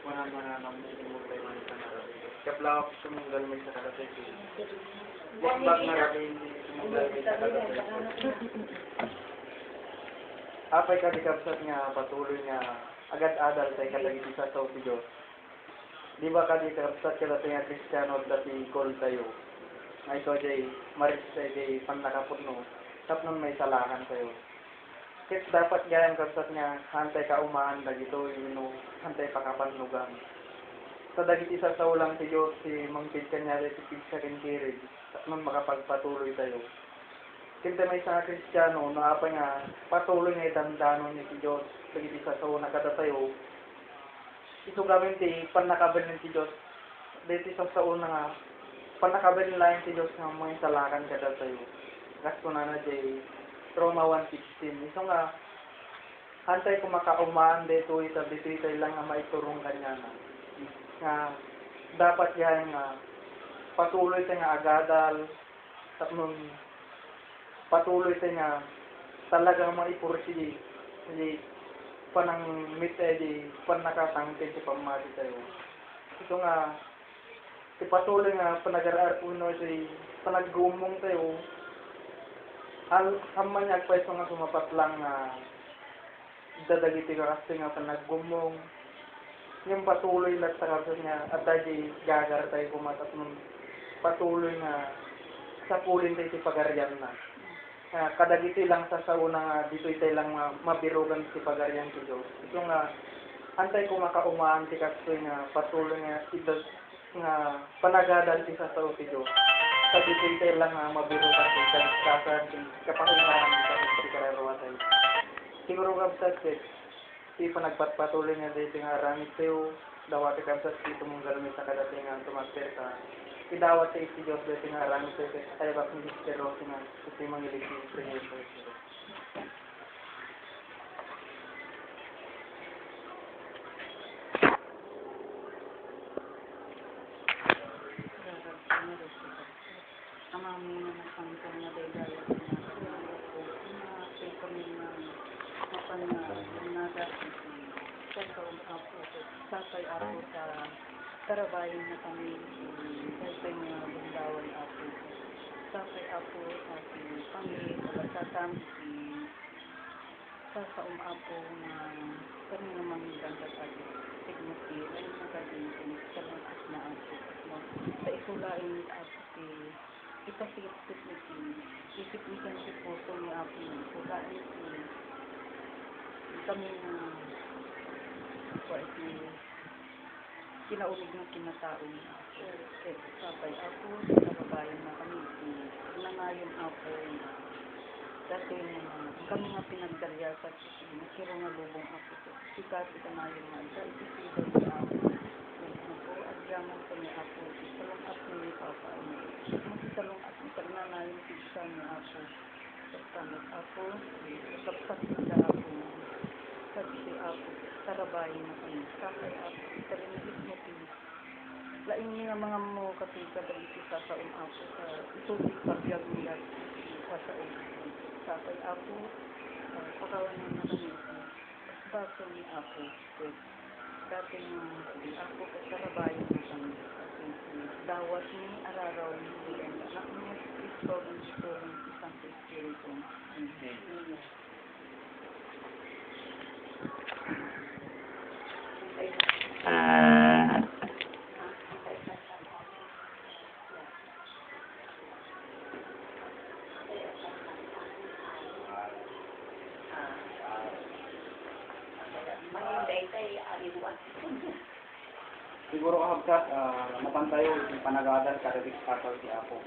Wala man na mumulay man sa narabi. Kablawak sumunggal may sa kalatay. Bukbak narabi hindi sumunggal may sa kalatay. Apay ka dikapsat nga patuloy nga agad-adal tayo katagiti sa Sauti Diyos. Di ba ka dikapsat ka dati nga Kristiyano dati call tayo. Nga ito jay maris tayo jay panlakapot no. Tapos may salahan tayo. Kaya dapat gayang kapsat nga hantay ka umaan dagito no, hantay pakapanlugan. Sa dagiti sa saulang ti Diyos si mangkid kanyari si Pigsa Kinkirig tapos makapagpatuloy tayo. Kinta may sa Kristiyano na apa nga patuloy nga itandanon ni si Diyos dagiti sa sauna kada tayo. Ito gamin ti panakabal ni si Diyos dagiti sa sauna nga panakabal lang si Diyos nga mga salakan kada tayo. Gasto na na jay Roma 1:16. Ito nga, hantay ko makaumaan dito ito lang nga maiturong kanya na. Nga, dapat yan nga, patuloy tayo nga agadal, tapos patuloy tayo nga, talagang maipursi, hindi panang mitedi, panakatangkid sa pamati tayo. Ito nga, ipatuloy nga, panag-arar puno siya, panag-gumong tayo, Haman niya pwesto nga sumapat lang na dadagiti ka kasi nga panaggumong yung patuloy lang sa kapsat niya at dahil gagar tayo pumatat nun patuloy nga sa pulin tayo si pagaryan na kadagiti lang sa sauna nga dito tayo lang mabirugan si pagaryan si Diyos ito nga antay ko makaumaan si kapsoy nga patuloy nga idag nga panagadan si sa sao si Diyos sa dito lang mabirugan si kasan kapahingahan si kararawa tayo. Siguro kapsat si panagpatpatuloy nga dito nga aramid tayo, dawati kapsat si tumunggal may sa kadating nga tumaster ka. Idawat sa isi Diyos dito nga aramid tayo kaya bak ni Mr. Rossi nga kasi mangilig si Premier President. Amami na nasangkong na daydayo na ako na kami na mapanaganaga sa kaong apo sakay ako sa karabayan na kami sa mga bundawan ako sakay ako sa kami malasasam sa kaong apo na kami naman ganda at sigmati ay nagaging sa lakas na ako sa isulain ako ipasipit nito, isip-isan si puso ni Apo sulaan ito, kami kinaulig ng kinatao niya ako. Sabay ako, kababayan na kami, nangayon ako, dati kami nga pinagdarya sa kiro nga lubong ako. Sikat ito na yung mga, isisigaw niya ako. Agyaman ko niya ako, salong at ni Papa. Salong at ni Pagnanayon pigsa niya ako. Pagkamit ako, kapsat na ako. Sabi ako, karabayan na kami. Sakay ako, kalimigit mo pili. Laing niya mga mo kasi kadagiti sa saong ako sa itubig pabiyag niya sa saong. Sakay ako, pakawanan na kami. Baso ni ako, dati ako karabayan na kami. Dawat ni araraw ni anak mo Kristo ng isang Espiritu. Siguro kahabsat, mapantayo yung panagadan kadagit sa si Apo.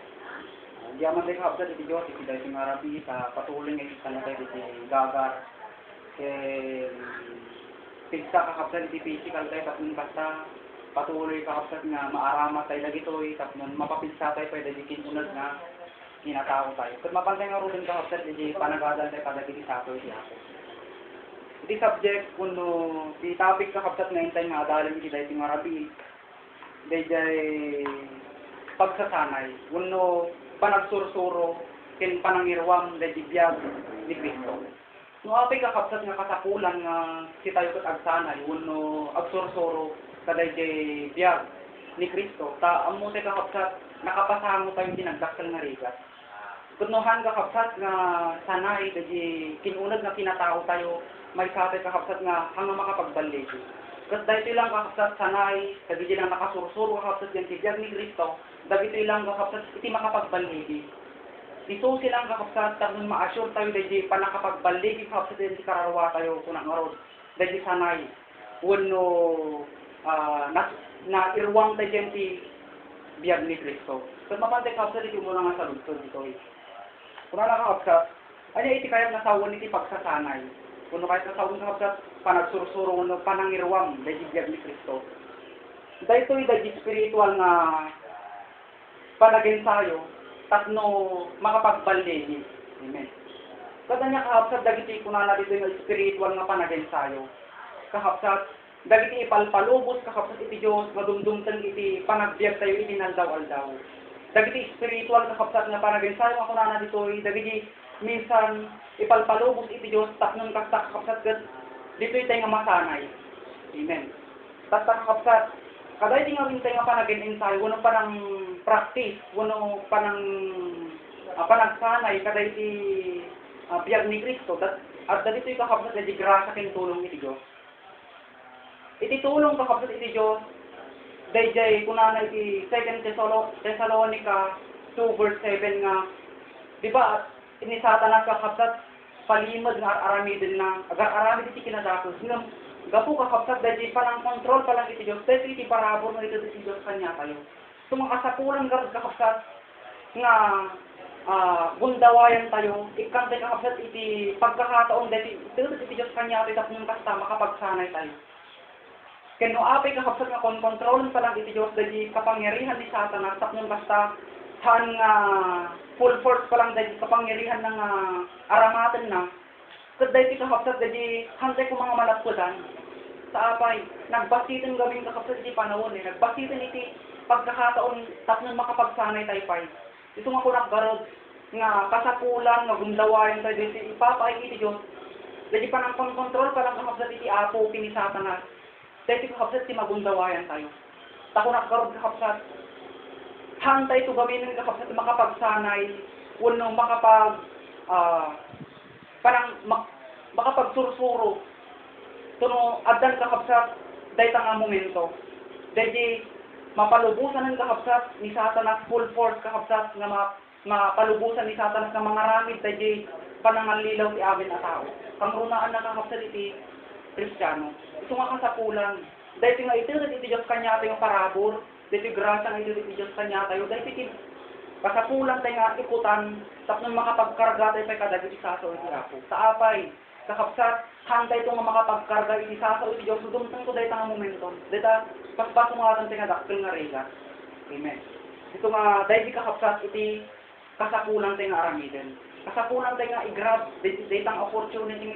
Di aman tayo kahabsat, iti Diyos, iti dahil nga rabi sa patuloy nga iti sanatay iti gagar. Pigsa kahabsat, iti physical tayo, tapos basta patuloy kahabsat nga maaramat tayo dagitoy, tapos mapapigsa tayo, pwede dikin unad nga kinatao tayo. Kung mapantay nga rin kahabsat, iti panagadan tayo kadagit sa si Apo. Iti subject, kuno di topic kakabsat ngayon tayo nga adalan iti dahil nga rabi dayjay pagsasanay kuno panagsursuro ken panangirwam dayjay biyag ni Kristo. No apay kakabsat nga kasapulan nga si tayo ket agsanay kuno agsursuro kaday jay biyag ni Kristo, ta amo tay kakapsat, nakapasamo tayo tinagdakkel nga rigat. Kunuhan kakapsat nga sanay, dahi kinunag na kinatao tayo, may satay kakapsat nga hanggang makapagbalik. Kat dahil lang kakapsat sanay, dahi lang nakasursuro kakapsat yan si biyag ni Kristo, dahi lang kakapsat iti makapagbalik. Dito silang kakapsat, tapos ma-assure tayo dahi panakapagbalik, kakapsat yan si kararwa tayo kunang arod, dahi sanay. Wano na irwang tayo dyan si biyag ni Kristo. Kasi mapantay kapsat, iti mo lang nga sa lungsod dito eh. Kung na kapsat, ano iti kayat nasawan iti pagsasanay. Kung kahit nasawan kapsat, panagsursuro, panangirwang dahil biyag ni Kristo. Dahil ito dahil spiritual nga panagensayo, tatno makapagbaldegi. Amen. Kada niya kahapsat, dagiti kunala dito yung spiritual nga panagensayo. Kahapsat, dagiti ipalpalubos, kahapsat iti Diyos, madumdumtan iti panagbiag tayo iti naldaw-aldaw. Dagiti spiritual kahapsat nga panagensayo nga kunala dito, dagiti minsan ipalpalubos iti Diyos, taknong kaksak kahapsat kat, dito tayo nga masanay. Amen. Tatak kahapsat, kada iti nga tayo nga panagensayo, wano pa ng practice, wano pa ng panagsanay, kada iti biyag ni Kristo, at dito yung kakapsat, dati grasa kin tulong iti Diyos. Iti tulong kakapsat iti Diyos, dayjay kunana iti 2 Thessalonica 2 verse 7 nga, di ba, ini Satanas kakapsat, palimod nga aramidin na, aramid iti kinadakos, nga, gapu kakapsat, dayjay palang kontrol palang iti Diyos, dayjay iti parabor nga iti Diyos kanya tayo. Sumakasapulan kakapsat, nga, gundawayan tayo, ikantay kakapsat iti pagkakataon, dahil iti Diyos kanya tayo, tapos kasta makapagsanay tayo. Kaya no apay kakapsat nga kontrol pa lang iti Diyos, dahil kapangyarihan ni Satanas, tapos kasta saan nga full force pa lang dahil kapangyarihan ng aramatan na, kasi dahil kakapsat, dahil hantay ko mga malapkutan, sa apay, nagbasitin gawin kakapsat iti panahon nagbasitin iti pagkakataon, tapos makapagsanay tayo pa. Ito nga ko naggarod, nga kasapulan, nga gundawayan tayo dito, ipapay iti Diyos. Dahil pa ng kontrol pa lang kakapsat iti apo, kini Satanas. Dahil kakapsat iti magundawayan tayo. Tako naggarod kakapsat, hantay ito gawin ng kakapsat makapagsanay, wano makapagsursuro. Tuno, adan kakapsat, dahil nga momento. Dahil mapalubusan ng kakapsat ni Satanas, full force kakapsat, nga mapalubusan ni Satanas ng mga ramid, dahil panangalilaw ti amin na tao. Pangrunaan na kakapsat iti Kristiyano. Ito nga kasapulan. Dahil nga ito Diyos kanya tayo parabor, dahil grasa nga ito Diyos kanya tayo, dahil iti kasapulan tayo nga ikutan, tapos nang makapagkarga tayo tayo kadagit isasaw iti apo. Sa apay, kakapsat, hantay ito nga makapagkarga iti isasaw iti Diyos, dumtang ko dahil nga momentum. Dahil paspasungatan tayo nga daktil nga rega. Amen. Ito nga, dahil di kakapsat iti kasapulan tayo nga aramiden. Kasapulan tayo nga i-grab, dahil ang opportunity,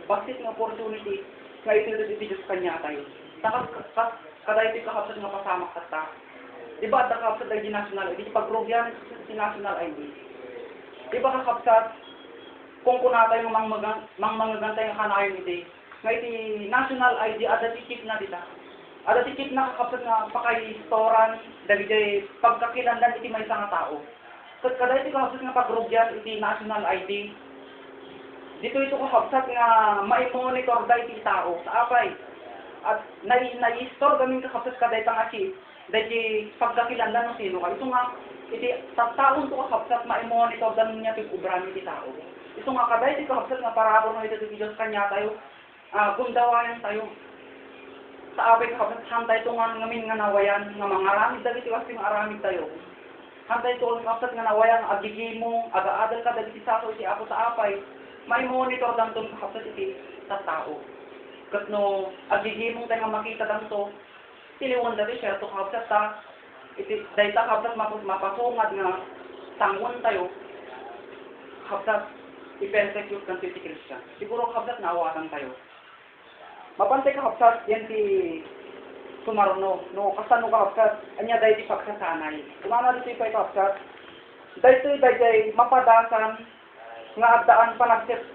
basit ng opportunity, nga ito Diyos kanya tayo. Kada ito kakapsat nga pasamak kata. Diba at kakapsat dahil di national ID, pag-rogyan si national ID. Diba kakapsat, kung kuna tayo mangmangagantay nga kanayon iti, nga iti national ID, ada tikip na dita. Ada tikip na kakapsat nga pakay-storan, dahil pagkakilandan iti may isang tao. Kada iti kakapsat nga pag-rogyan iti national ID, dito ito kakapsat nga mai-monitor dahil iti tao sa apay. At nai-store gamin kakapsat kada itang achieve, dahil pagkakilandan ng sino ka. Ito nga, iti taon ito kakapsat mai-monitor dahil niya tig-ubran iti tao. Ito nga kada iti kakapsat nga parabor ng ito Diyos kanya tayo, gundawayan tayo. Sa apay kakapsat, hantay ito nga ngamin nga nawayan, nga mga aramid dahil iti kasi nga aramid tayo. Hantay ito kakapsat nga nawayan, agigimo, aga-adal ka dahil iti saso iti ako sa apay, may monitor dang itong kakapsat iti sa tao. Kat no, agigimong tayo nga makita dang ito, tiliwan dati siya, ito kakapsat ta, dahil ta kakapsat mapasungad nga, tangwan tayo, kakapsat, i-persecute ng iti Christian. Siguro kakapsat naawatan tayo. Mapantay kakapsat, yan ti sumarno, no, kasano kakapsat, anya dahil ti pagsasanay. Kumana dito yung kakapsat, dahil mapadasan, nga abdaan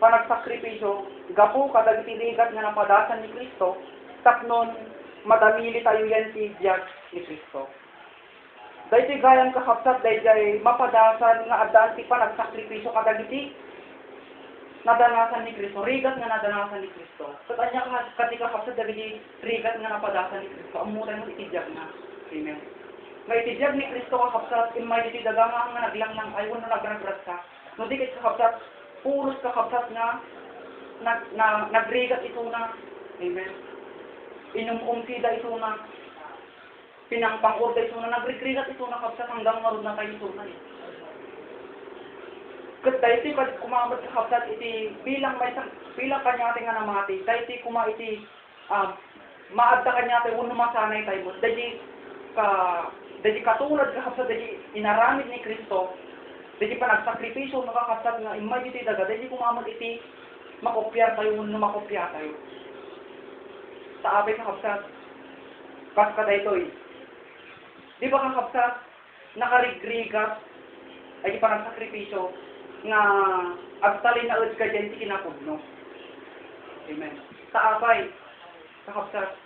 panagsakripisyo, gapu kadagitiligat nga napadasan ni Kristo, tapnon madamili tayo yan ti biyag ni Kristo. Dahil gayang kakapsat, dahil mapadasan nga adaan ti panagsakripisyo kadagiti nadanasan ni Kristo, rigat nga nadanasan ni Kristo. Sa kanya katika kakapsat, dahil rigat nga napadasan ni Kristo, amutan mo itibiyag na. Amen. Nga itibiyag ni Kristo kakapsat, imay iti dagang nga naglang ng ayun na nagragrat ka. No di kay kakapsat, puros kakapsat nga nagrigat ito na. Amen. Inumsida ito na. Pinangpangorda ito na. Nagrigat ito na kapsat hanggang marunod na tayo ito na. Kat dahil iti kumamot kakapsat iti bilang kanyate nga namati. Dahil iti iti maadda kanyate uno masanay tayo mo. Dahil katulad kakapsat dahil inaramid ni Kristo. Dahil panagsakripisyo nakakapsat nga imay iti daga. Dahil kumamot iti makopyar tayo uno makopya tayo. Sa abay kakapsat. Paskada ito eh. Di ba kakapsat nakarigrigat ay panagsakripisyo nga agtalin na ud ka dyan si kinapudno. Amen. Sa abay kakapsat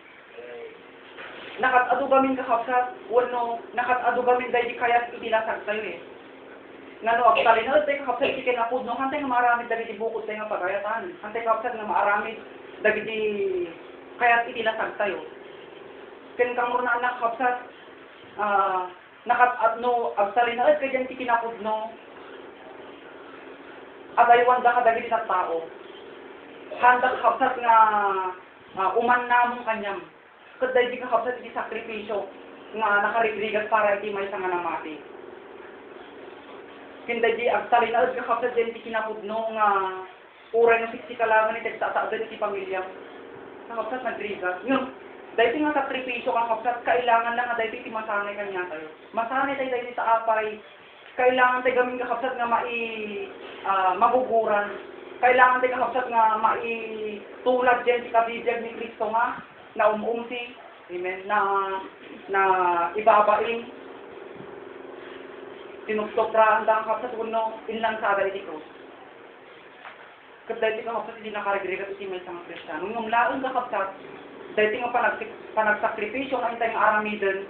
nakatadugamin kakapsat wano nakatadugamin dahil di kayat itilasag tayo eh. Nga no, agtalin na ud tayo kakapsat si kinapudno hantay nga maaramid dahil di bukod tayo nga pagayatan. Hantay kakapsat nga maaramid dahil di kayat itilasag tayo. Ken kang muna anak kakapsat agtalin na ud ka dyan si kinapudno at aywan da kadagit sa tao. Handa kakapsat nga uman namong kanyam. Kaday di kakapsat iti sakripisyo nga nakarigrigat para iti may nga namati. Kinday di agtalin na ud kakapsat dyan iti kinapudno nga uray ng siksikalaman iti tataagad iti pamilya. Kakapsat nagrigat. Yun, dahil nga sakripisyo kakapsat, kailangan lang nga dahil iti masanay kanya tayo. Masanay tayo dahil sa apay. Kailangan tayo gaming kakapsat nga maguguran. Kailangan tayo kakapsat nga tulad dyan si kabibiyag ni Kristo nga na umumsi, amen, na ibabain. Tinugtokra ang dang kakapsat uno, inlang sa aday iti krus. Kadahil iti kakapsat hindi nakarigrigat iti may isang Kristiyano. Nung laon kakapsat, dahil nga panagsakripisyo nga intay nga aramidin,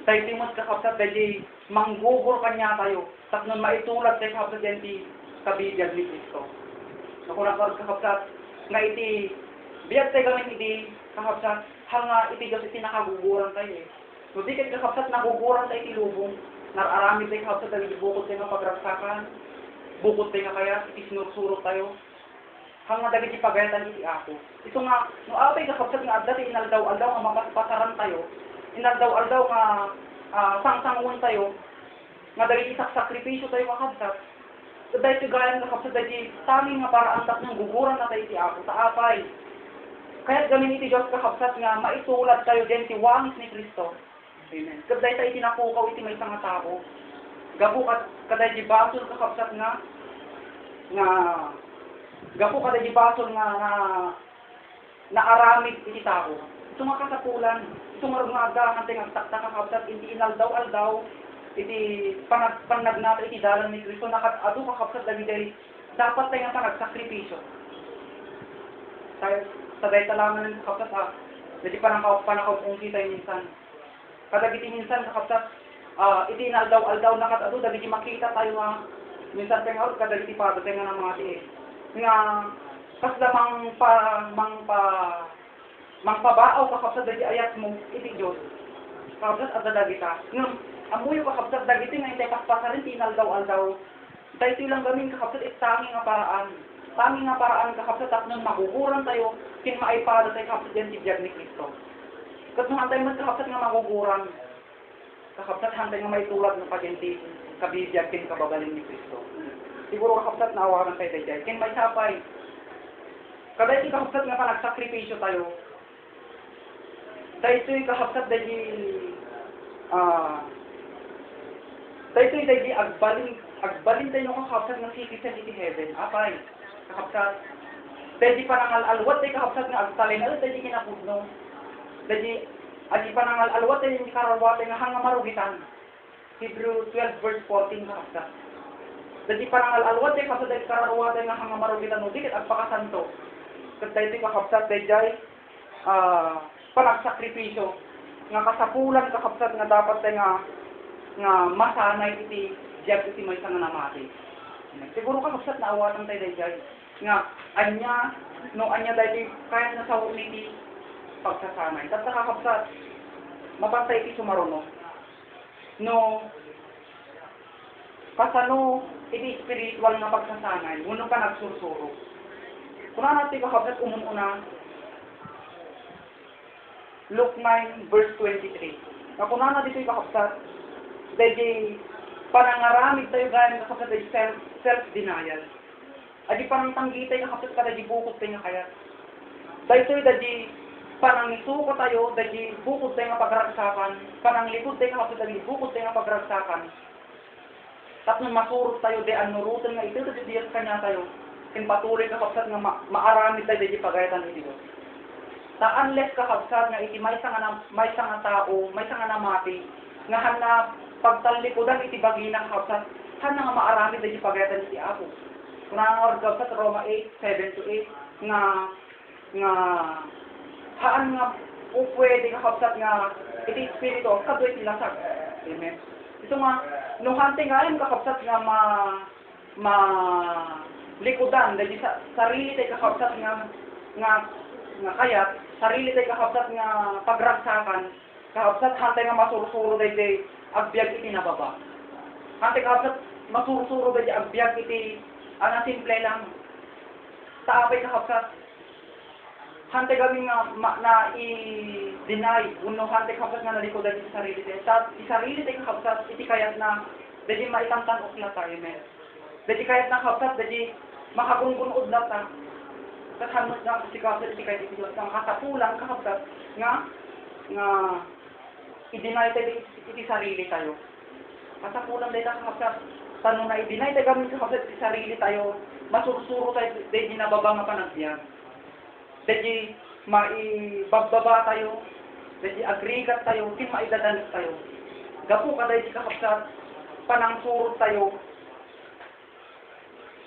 dahil timos kakapsat, dahil manggugol kanya tayo. Tak nun maitulad tayo kakapsat yan ti kabibiyag ni Kristo. Naku kakapsat, nga iti biyag tayo gamin iti kakapsat, hanga iti Diyos iti nakaguguran tayo eh. So di kayo kakapsat naguguran tayo iti lubong, nararamid tayo kakapsat, dahil bukod tayo nga pagragsakan, bukod tayo nga kaya, iti sinursurot tayo. Hanga dagit ipagayatan iti ako. Ito nga, no apay kakapsat nga adda inaldaw-aldaw nga mapasaran tayo, inaldaw-aldaw nga sang-sangun tayo, nga dagit isak-sakripisyo tayo kakapsat. So dahil tigayan kakapsat, dahil tanging nga para antak ng guguran na tayo iti ako sa apay. Kaya't gamin iti Diyos kakapsat nga maitulad tayo din si wangis ni Kristo. Amen. Kaday tayo tinapukaw iti may nga tao. Gapu kaday di basol kakapsat nga gapu kada di basol nga naaramid iti tao. Ito nga kasapulan, ito nga rumaga nga tingang takta kakapsat, iti inaldaw-aldaw, iti panagnata iti dalan ni Kristo, nakatado kakapsat lagi dahil dapat tayo nga panagsakripisyo. Sa dahil talaman ng kakapsat jadi panakaupungsi tayo minsan. Kadagiti minsan kakapsat, iti inaldaw-aldaw nakatado, dagiti makita tayo nga, minsan tayo nga kadagiti pado tayo nga ng mga tiis. Nga kasla mangpabaaw kakapsat dagi ayat mo iti Diyos. Kakapsat at dadagita. Ngam amuyo kakapsat dagiti nga intay paspasarin tinaldaw-aldaw. Dahil ito lang gamin kakapsat tangi nga paraan. Tangi nga paraan kakapsat at nung maguguran tayo kin maipada tayo kakapsat yan tibiyag ni Kristo. Kat nung antay mas kakapsat nga maguguran. Kakapsat hantay nga maitulad ng pasyente kabibiyag kin kabagaling ni Kristo. Siguro kakapsat na awakan tayo dahil. Kin may sapay. Kada iti kakapsat nga panagsakripisyo tayo. Dahil ito'y kakapsat dahil agbalin tayo ng kakapsat ng citizen iti heaven. Apay, kakapsat. Dahil di panangal-alwat tayo kakapsat nga agtalin. Dahil di kinapudno. Dahil di panangal-alwat tayo yung karawat tayo nga hanga marugitan. Hebrew 12 verse 14 kakapsat. Dahil di panangal-alwat tayo kakapsat dahil karawat tayo nga hanga marugitan. No, dikit agpakasanto. Dahil di kakapsat dahil panagsakripisyo nga kasapulan kakapsat nga dapat tayo nga masanay iti diag iti may nga namati. Siguro kakapsat na awatan tayo dayjay nga anya dahil kaya na sa iti pagsasanay. Tapos kakapsat mapantay iti sumaruno. No kasano iti spiritual nga pagsasanay, uno ka nagsursuro. Kung natin kakapsat umununa Luke 9 verse 23. Kung natin ito'y kakapsat, dahil panangaramid tayo gaya ng kakapsat ay self-denial. Adi panangtanggi tayo kakapsat ka dahil bukod tayo nga kaya. Dahil ito'y dahil panangisuko tayo dahil bukod tayo nga pagragsakan. Pananglikod tayo kakapsat dahil bukod tayo nga pagragsakan. Tapos masurot tayo dahil anurutan nga ito dahil diyas kanya tayo. Kinpatuloy kakapsat nga maaramid tayo dahil pagayatan ito. Ta unless kakabsat nga iti may nga tao, may nga namati, nga hana pagtalikodan iti bagina kakabsat, hana nga maarami dahil pagayatan iti Apo. Kung nga kakabsat Roma 8:7-8, nga haan nga pwede kakabsat nga iti espiritu, kadoy tilasag. Amen. Ito nga, nung hante nga yung kakabsat nga likodan, dahil sa sarili tayo kakabsat nga kayat, sarili tayo kakabsat nga pagragsakan, kakabsat hantay nga masursuro dahil agbyag iti nababa. Hantay kakabsat masursuro dahil agbyag iti simple lang. Taapay kakabsat, hantay kami nga i-deny, uno hantay kakabsat nga naliko dahil sa sarili tayo. Sa sarili tayo kakabsat, iti kayat na dahil maitantanok na tayo, men. Dahil kayat na kakabsat, dahil makagungunod na tayo. Kasanot na si kakabsat iti kayat iti Diyos. Ang katapulan kakabsat nga i-deny tayo iti sarili tayo. Katapulan dahil kakabsat, tanong na i-deny tayo gamit kakabsat iti sarili tayo, masursuro tayo dahil nababa nga panagbiyan. Dahil maibagbaba tayo, dahil agrigat tayo, kin maidadanis tayo. Gapu ka dahil kakabsat, panangsurot tayo,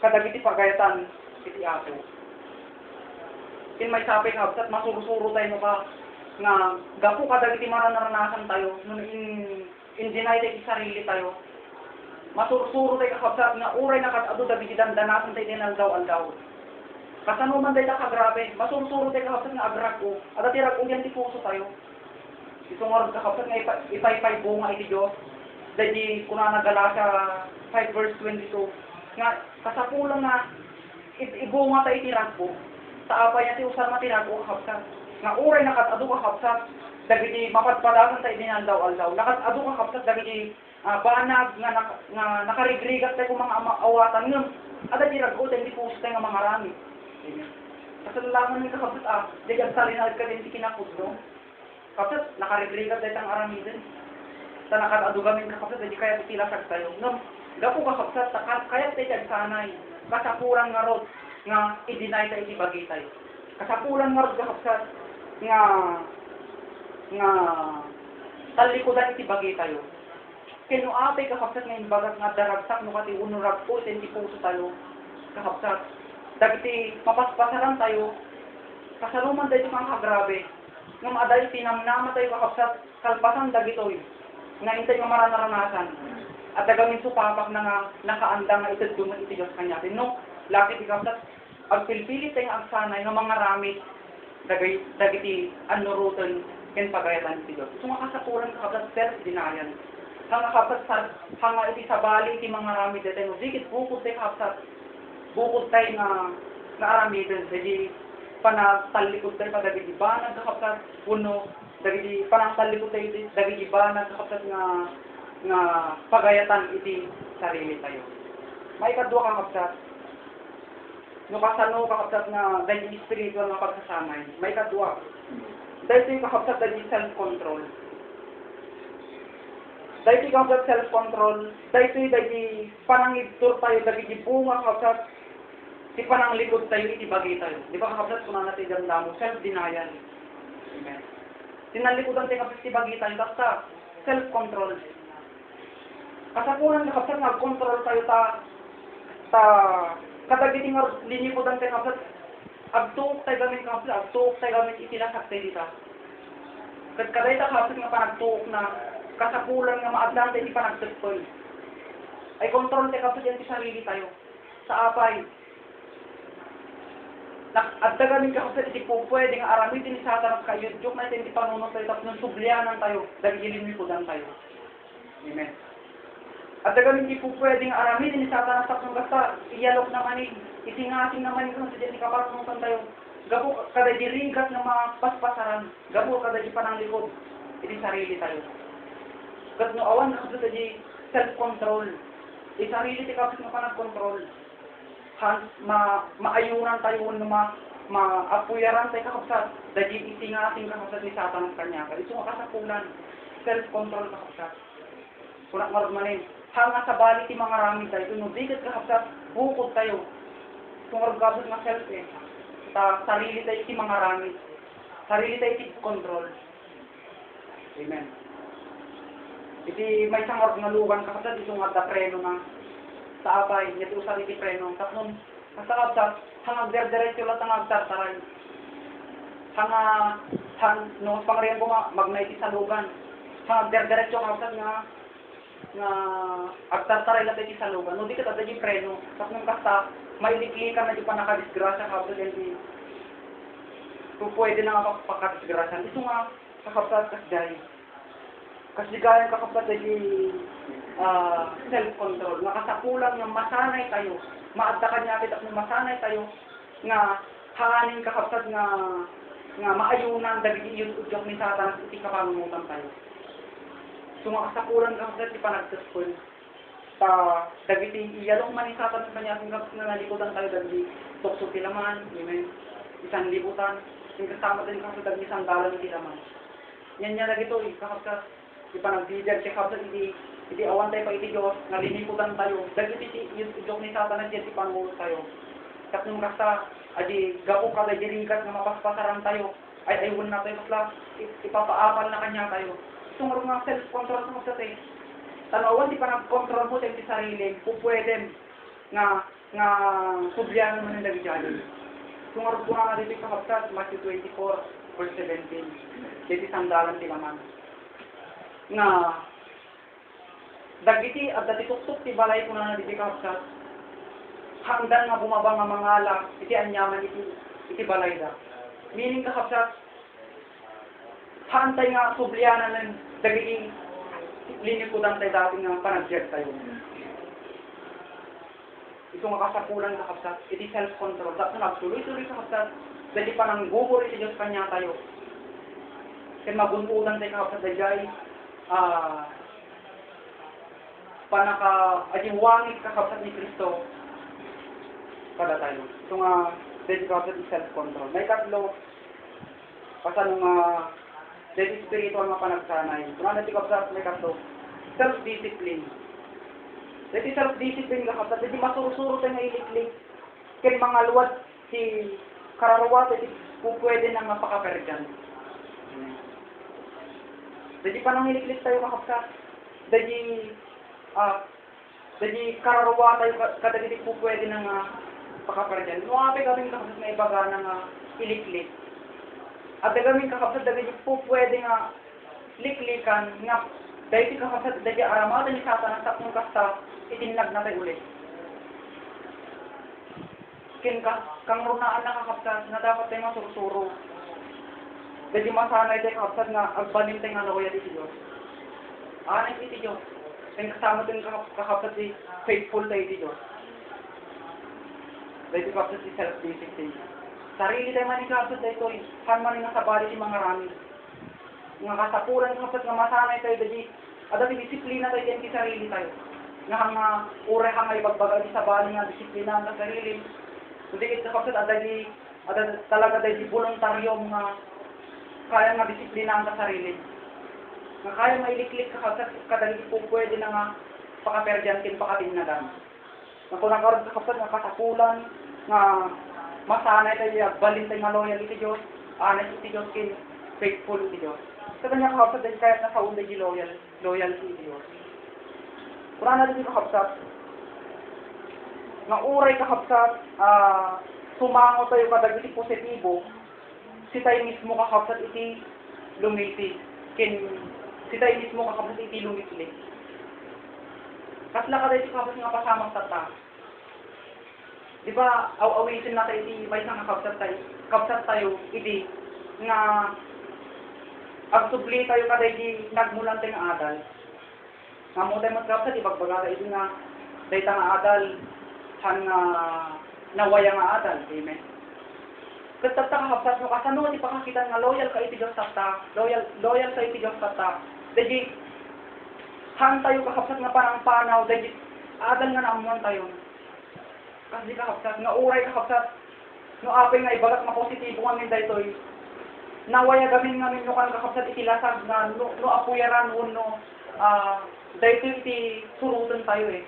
kadagiti pagayatan iti Apo. Kin may sabi kakabsat, masurusuro tayo nga gapu ka dagiti maranasan tayo, nung in-deny tayo sarili tayo. Masurusuro tayo kakabsat, nga uray na katado dagiti dandanasan tayo din aldaw-aldaw. Kasanuman tayo kagrabe, masurusuro tayo kakabsat nga agrag ko, at atirag ko yan ti puso tayo. Ito nga kakabsat nga ipay-pay bunga iti Diyos, dahil kuna nagala sa 5 verse 22, nga kasapulang nga ibunga tayo itirag ko, sa apay natin usar matirag o kakabsat. Nga uray nakatado kakabsat, dagiti mapadpadasan tayo din aldaw-aldaw. Nakatado kakabsat, dagiti banag nga nakarigrigat tayo kung mga awatan nga. At atirag ko, tayo di puso tayo nga mga rami. Kasalaman ng kakabsat, dagag salinag ka din si kinapudno. Kakabsat, nakarigrigat tayo ang arami din. Sa nakatado gamin kakabsat, di kaya tilasag tayo. Gapo kakabsat, kaya tayo sanay. Kasapuran nga rod, nga i-deny tayo ibagi tayo. Kasapulan nga rod kakabsat, nga talikudan itibagi tayo. Kino apay kakabsat nga imbagat nga daragsak no kati unurag po iti puso tayo kakabsat. Dagiti mapaspasaran tayo, kasaluman tayo mga kagrabe, nga maaday tinamnama tayo kakabsat, kalpasan dagitoy, nga intay nga maranaranasan. At dagamin supapak na nga nakaanda nga itad duman iti Diyos kanya. No, lakit ikabsat, agpilpilit tayo ang sanay ng mga ramit, dagiti anurutan, ken pagayatan iti Diyos. Ito nga kasapuran kakabsat, self-denial. Hanga kakabsat, hanga iti sabali iti mga ramit dito, digit bukod tayo kakabsat, bukod tayo nga aramitan, dagiti panagtalikod tayo, dagiti banag kakabsat, puno, dagiti panagtalikod tayo, dagiti banag kakabsat nga pagayatan iti sarili tayo. May kadwa kakabsat, no kasano kakabsat nga dahil spiritual nga pagsasanay, may kadwa. Dahil ito yung kakabsat dahil self-control. Dahil ito yung kakabsat self-control, dahil ito yung dahil panangibtur tayo, dahil bunga kakabsat, di pananglikod tayo, itibagi tayo. Di ba kakabsat kung natin ganda mo, self-denial. Amen. Tinalikodan tayo kakabsat, itibagi tayo, basta self-control. Kasapunan kakabsat nga control tayo kadagiti nga linikodan tayo kakabsat, agtuok tayo gamit kakabsat, agtuok tayo gamit itilasak tayo dita. Kaday ta kapit nga panagtuok na kasapulan nga maadlan tayo di panagtutpol. Ay kontrol tayo kapit yan sa sarili tayo. Sa apay. Adagamin ka kapit di po pwede nga aramitin ni Satanas kayo. Joke natin di panunod tayo tapos nung sublianan tayo. Dahil ilimipudan tayo. Amen. Adagamin di po pwede nga aramitin ni Satanas tapos nung basta iyalok naman eh. Isingasing naman kung sa dyan di kapanunutan tayo. Gabo kada di ringkat nga mga paspasaran. Gabo kada di panang likod. Iti sarili tayo. Kat no awan na sa di self-control. Iti sarili ti kapit nga panag-control. Maayunan tayo no maapuyaran tayo kakapsat. Dadi isingasing kakapsat ni Satanas kanya. Ito nga kasapulan. Self-control kakapsat. Kunak marad manin. Hanga sa bali ti mga rami tayo. Inudikat kakapsat. Bukod tayo. Tungarag kapsat nga self eh. Sarili tayo iti mga rami. Sarili tayo iti control. Amen. Iti may sangarap nga lugan kapatid, ito nga da preno na sa abay, iti usar iti preno. Tapos kasakabsat, hangag der-diretso lang ang agtartaray. No, pangriyan ko magna iti sa lugan. Hangag der-diretso kapatid nga agtartaray lang iti sa lugan. No, di ka tada di preno. Tapos nung kasta, mailiklikan na di pa nakadisgrasya kapatid hindi. Kung pwede na nga pakadisgrasya. Ito nga, kakapsat kasday. Kasigayan kakapsat ay self-control. Nakasapulang nga masanay tayo. Maadtakan niya at masanay tayo nga hanganin kakapsat nga maayunan dagiti iyon udyok ni Satanas iti kapangunutan tayo. So nga kasapulang kakapsat di panagtuspol. Dagiti iyalong man ni Satanas kanya nga nalikodan tayo dagiti tukso tilaman. Amen. Isang libutan. Yung kasama din kasi dagiti isang dalan ni tilaman. Yan niya lagi ito, kakapsat. Ipanagbidyar siya kapsat, hindi awan tayo pa iti Diyos, naliniputan tayo. Dagiti yung Diyos ni Satanas yan, ipangulo tayo. Tapos kasta, adi gapo ka, adi ringkat na mapaspasaran tayo, ay ayun na tayo, pasla, ipapaapal na kanya tayo. Sungaro nga self-control sa kapsat eh. Tanawan, di pa nag-control mo sa iti sarili, pupwede nga sublianan mo ng dagiti. Sungaro po nga dito kakapsat, Matthew 24, verse 17. Dito sandalan tilaman. Nga dagiti at dati tuktok ti balay ko na diti kakapsat. Hangdan nga bumaba nga mangala iti anyaman iti balay da. Meaning kakapsat, hantay nga sublianan ng dagiti linikudan tayo dati nga panagjet tayo. Ito nga kasapulan kakapsat, iti self-control. Tapos nagtuloy-tuloy kakapsat, dati pa nang gugol iti Diyos kanya tayo. Kaya mabunudan tayo kakapsat dagay, adiwangit kakapsat ni Kristo kada tayo. Ito nga, dati kakapsat iti self-control. May katlo, pasanong dati spiritual nga panagsanay. Ito nga dati kakapsat, may katlo, self-discipline. Dati self-discipline kakapsat, dati masurusuro tayo nga iliklik. Kaya mga luwad si kararwa, dati pupwede na mapakapergan. Dati pa nang iliklik tayo kakapsat, dati kararwa tayo, kadagiti pupwede na nga pakapergan. Nuwapi kaming kakapsat na ibaga na nga iliklik. At dagaming kakapsat, dati pupwede nga liklikan nga dahil kakapsat, dati aramada ni Satanas at nung kasta, itinlag na tayo ulit. Kang runaan na kakapsat na dapat tayo masurusuro. Dati masanay tayo kakapsat nga agbalin tayo nga loyal iti Diyos. Anay iti Diyos. Kaya kasama tayo kakapsat si faithful tayo iti Diyos. Dati kakapsat si self-discipline. Sarili tayo man kakapsat tayo ito. Han man nga sabali si mga rami. Nga kasapulan kakapsat nga masanay tayo dati. At dati disiplina tayo din ki sarili tayo. Nga uray nga ibagbagal sa bali nga disiplina ng sarili. Hindi kita kapsat adagi talaga tayo di voluntaryo mga kaya nga disiplina ang sarili. Nga kaya mailiklik ka kapsat kadali po pwede na nga pakaperdiantin pakatingnagan. Nga kung nakaroon ka kapsat nga kasapulan nga masanay tayo balin tayo nga loyal iti Diyos, honest iti Diyos, faithful iti Diyos. Sa kanya kakapsat din kahit nasa unday di loyal iti Diyos. Kung na din kakapsat, nga uray kakapsat, sumango tayo kadagiti positibo, si tayo mismo kakapsat iti lumiti. kin sita inis mo kakapos itilong itli. Kasla ka dahil kapos nga pasamang tata. Di ba, awisin natin iti may isang kapsat tayo, iti nga agsubli tayo kada iti nagmulan tayo nga adal. Nga mo tayo magkapsat, ibagbaga iti nga dahi nga adal, han nga nawaya nga adal. Amen. Katata ka kapsat mo, kasano iti pakakitan nga loyal ka iti Diyos tata, loyal ka iti Diyos tata. Dahi, han tayo kakapsat nga parang panaw, dahi adal nga naamuan tayo. Kasi kakapsat, nga uray kakapsat, no apay nga ibagat nga positibo nga min daytoy. Nawaya gamin nga min no kan kakapsat itilasag na no apuyaran no daytoy iti surutan tayo eh.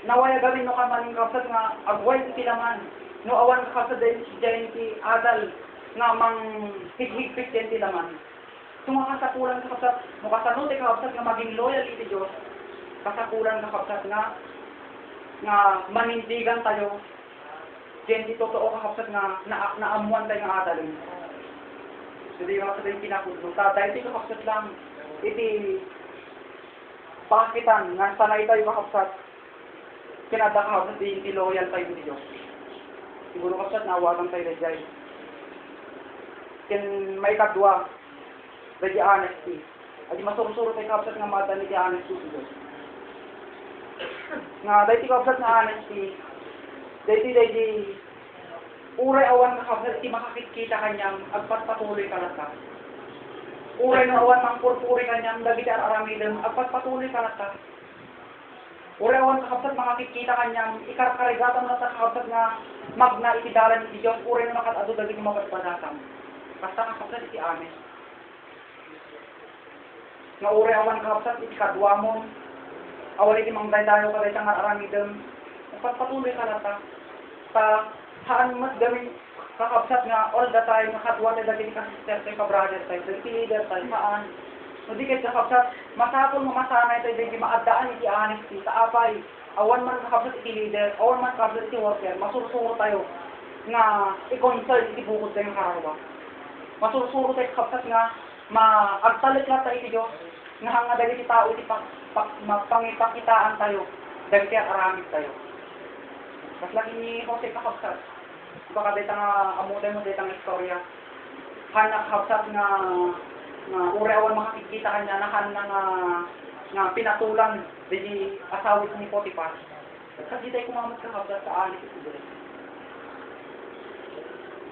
Nawaya gamin no kan maning kakapsat nga agway iti laman. No awan kakapsat daytoy iti adal nga mang highigpit iti laman. Kung kasapulan kakapsat, no kasano ti kakapsat nga maging loyal iti Dios. Kasapulan kakapsat nga manindigan tayo, diyan di totoo kakapsat nga naamuan tayo nga adalin. Jadi yung kakapsat yung pinakudlo. Dahil di kakapsat lang, iti pakitan nga sanay tayo kakapsat, kinada kakapsat di loyal tayo di Diyos. Siguro kakapsat naawagan tayo na dyan. Kin may kadwa, di honesty. Adi masurusuro tayo kakapsat nga madali di honesty di Diyos. Nga dahil kakapsat na honesty, dahil uray awan kakapsat, di makakikita kanyang agpatpatuloy ka lang ka. Uray na awan mangpurpuri kanyang dagiti aramidem, agpatpatuloy ka lang ka. Uray awan kakapsat, makakikita kanyang ikarkarigatan na sa kakapsat nga magna itidalan iti Diyos, uray na makatado dagiti mapatpadatan. Basta kakapsat iti honest. Nga uray awan kakapsat, iti kadwamon, awal iti mangdaydayo ka dahil nga aramidem, patuloy ka na ta saan mas gamin kakapsat nga all the time, nakatwa tayo dagiti ka-sister tayo, ka-brother tayo, dagiti leader tayo, saan? No di kahit kakapsat, masapol mamasanay tayo, dagiti maadaan iti honesty, sa apay, awan man kakapsat iti leader, awan man kakapsat iti worker, masursuro tayo nga i-concern iti bukod tayo ng karawa. Masursuro tayo kakapsat nga agtalit-lat tayo iti Diyos, nga hanga dagiti tao iti pangipakitaan tayo, dagiti aramid tayo. Mas lagi ni Jose kakapsat, baka dito nga amutin mo dito nga istorya, hanak kakapsat nga uray awan makikita kanya na nga pinatulan di asawit ni Potipas. Kasi tayo kumamot kakapsat sa alit ito dito.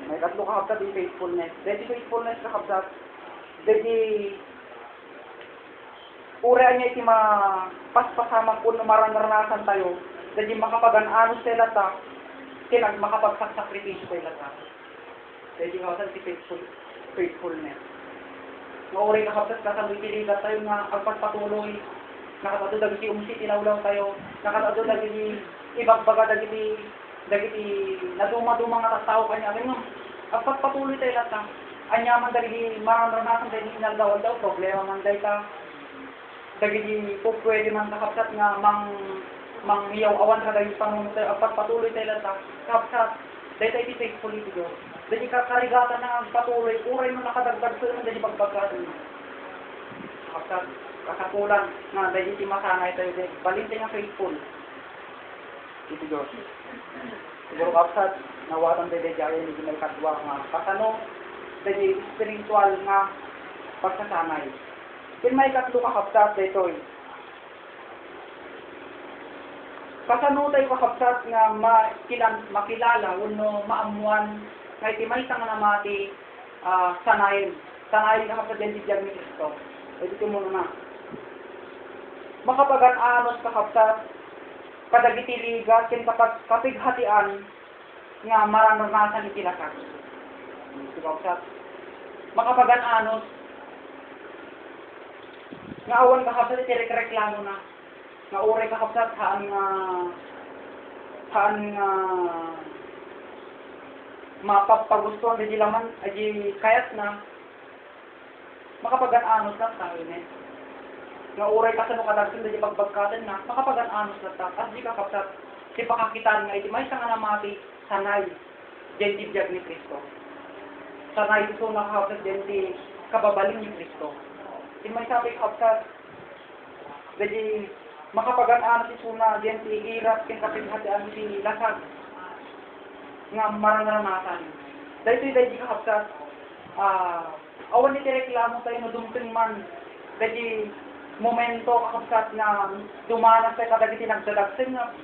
May katlo kakapsat di faithfulness. Dito faithfulness kakapsat, dito uray niya iti paspasamang kung maranaranasan tayo, dadi makapagan-anos sila ta, kinag makapagsakripisyo sila ta. Dadi kawasan si faithfulness. Mauray kakapsat kasabay tiligat tayo nga agpagpatuloy, nakatado dagiti umsi tinawlaw tayo, nakatado dagiti ibagbaga dagiti naduma-duma nga tao kanya, ganyan, agpagpatuloy tayo ta. Anyaman dagiti maranaranasan dadi inaldawan daw, problema man dahi ta. Dagiti po pwede man kakapsat nga mangyaw awan ka dahil pangunta patuloy tayo lang kakapsat dahil tayo faithful ito Diyos dahil kakarigatan na patuloy uray mo nakadagdag sa naman dahil pagbagkatan mo kakapsat kasapulan nga dahil iti masanay tayo dahil balin tayo nga faithful ito Diyos siguro kakapsat nawatan tayo dahil hindi may kadwa nga kasano dahil spiritual nga pagsasanay. Kung may katlo kakapsat dito kasano tayo kakapsat nga makilala uno maamuan nga iti may nga namati sanayin kakapsat din di ni Kristo. Ito muna na. Makapagan-anos kakapsat kadagiti ligat ken kapighatian nga maranasan iti lakas. Ito kakapsat. Makapagan-anos nga awan kakapsat iti reklamo na nga uray kakapsat haan mapapagustuhan di laman aji kayat na makapagan-anos lang tayo nga uray kasano kadagsin di pagbagkatan na makapagan-anos lang tayo at di kakapsat di pakakitaan nga iti may nga namati sanay diyan di biyag ni Kristo sanay ito nakakapsat diyan di kababaling ni Kristo. may sabi kapsat. Jadi makapagan-ano si Suna, diyan si Irat, king kapighatian si Lasag, nga marang-ramasan. Dahil kapsat, awan iti reklamo tayo no dumping man. Dahil momento kapsat nga dumanas tayo kadagiti nagdadagsin nga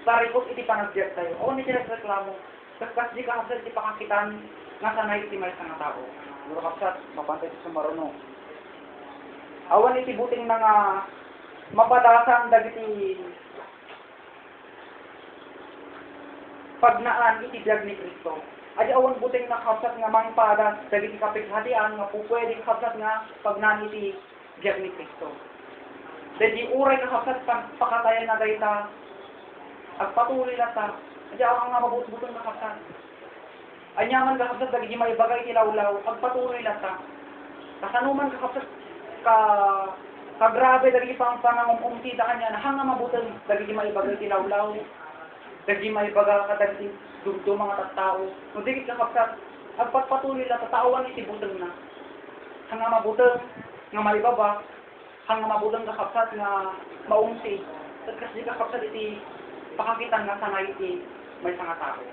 tarikot iti panagbiag tayo. Awan iti reklamo. Kaskas di kapsat iti pakakitan nga sanay iti may nga tao. Pero kapsat, mapantay iti sumaruno. Awan iti buting na nga mapadasan dagiti pagnaan iti biag ni Kristo. Adi awan buting na kapsat nga mangpadas dagiti kapighatian nga pupwede kapsat nga pagnaan iti biag ni Kristo. Dadi uray ka kapsat pakatayan na dayta agpatuloy lata. Adi awan nga mabutbutong na kapsat. Anyaman ka kapsat dagiti maibagay iti lawlaw agpatuloy lata. Kasanuman ka kapsat kagrabe dagiti pang panangumumti da kanya na hanga mabutong dagiti maibagay iti lawlaw. Dagiti maibaga kadagiti dugdo mga tattao. No digit ka kapsat agpatpatuloy lata taawan iti butong na. Hanga mabutong nga maibaba, hanga mabutong ka kapsat nga maumti. Kasi ka kapsat iti pakakitan nga sanay iti may nga tao.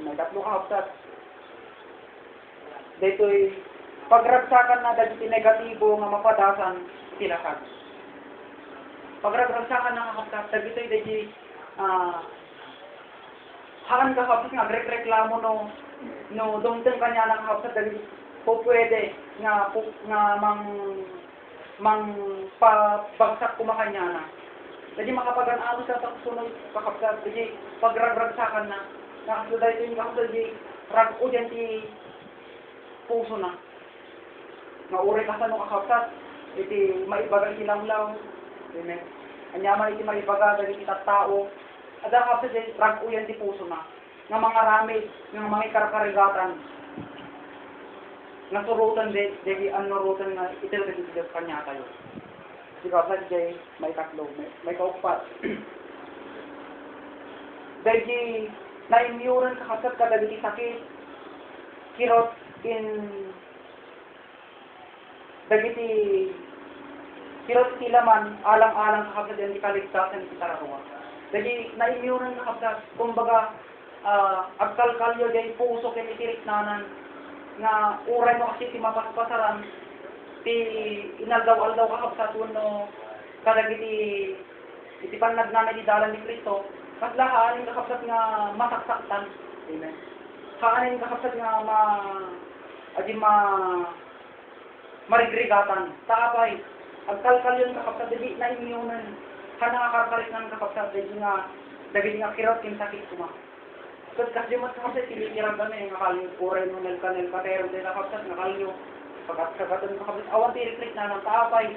May tatlo ka kapsat. Dito'y pagragsakan na dagiti negatibo nga mapadasan iti Lasag. Pagragsakan na kapsat, dagito'y dagiti haan ka kapsat nga reklamo no dumteng kanya ng kapsat dagiti po pwede nga mang pabagsak kumakanya na. Jadi makapagan-ano sa sunod kakapsat, jadi pagragsakan na. Nakasuday ito yung kapsat, jadi rag-o dyan ti puso na. Mauri ka sa nung kakapsat, iti maibaga iti lawlaw. Amen. Anyaman iti maibaga dagiti tattao. Ada kapsat, jadi rag-o yan ti puso na. Nga mga ramid, nga mga karkarigatan. Nasurutan degi anurutan nga itil dagiti Diyos kanya tayo. Kasi kapsat jay may tatlo, may kaupat. Dagi na-immune ka kapsat kadagiti sakit. Kirot in dagiti kirot tilaman alang-alang ka kapsat yan di kaligtasan iti tararuwa. Dagi na-immune ka kapsat, kumbaga agkalkalyo jay puso ken itirik nanan nga uray mo kasi ti mapaspasaran ti inaldaw-aldaw ka kapsat no kadagiti iti pannagnanay di dalan ni Kristo kas lahaanin ka kapsat nga masaksaktan. Amen. Haanin ka kapsat nga marigrigatan taapay agkalkalyon ka kapsat di na imyunan kana karkarisnan ka kapsat dagiti nga kirot kin sakit kuma. Kasi mas kapsat tilikiran ka na yung nakalyo, uray mo nel katero din na kapsat, nakalyo, pagkakagatan ka kapsat, awan ti-reflect na ng taapay,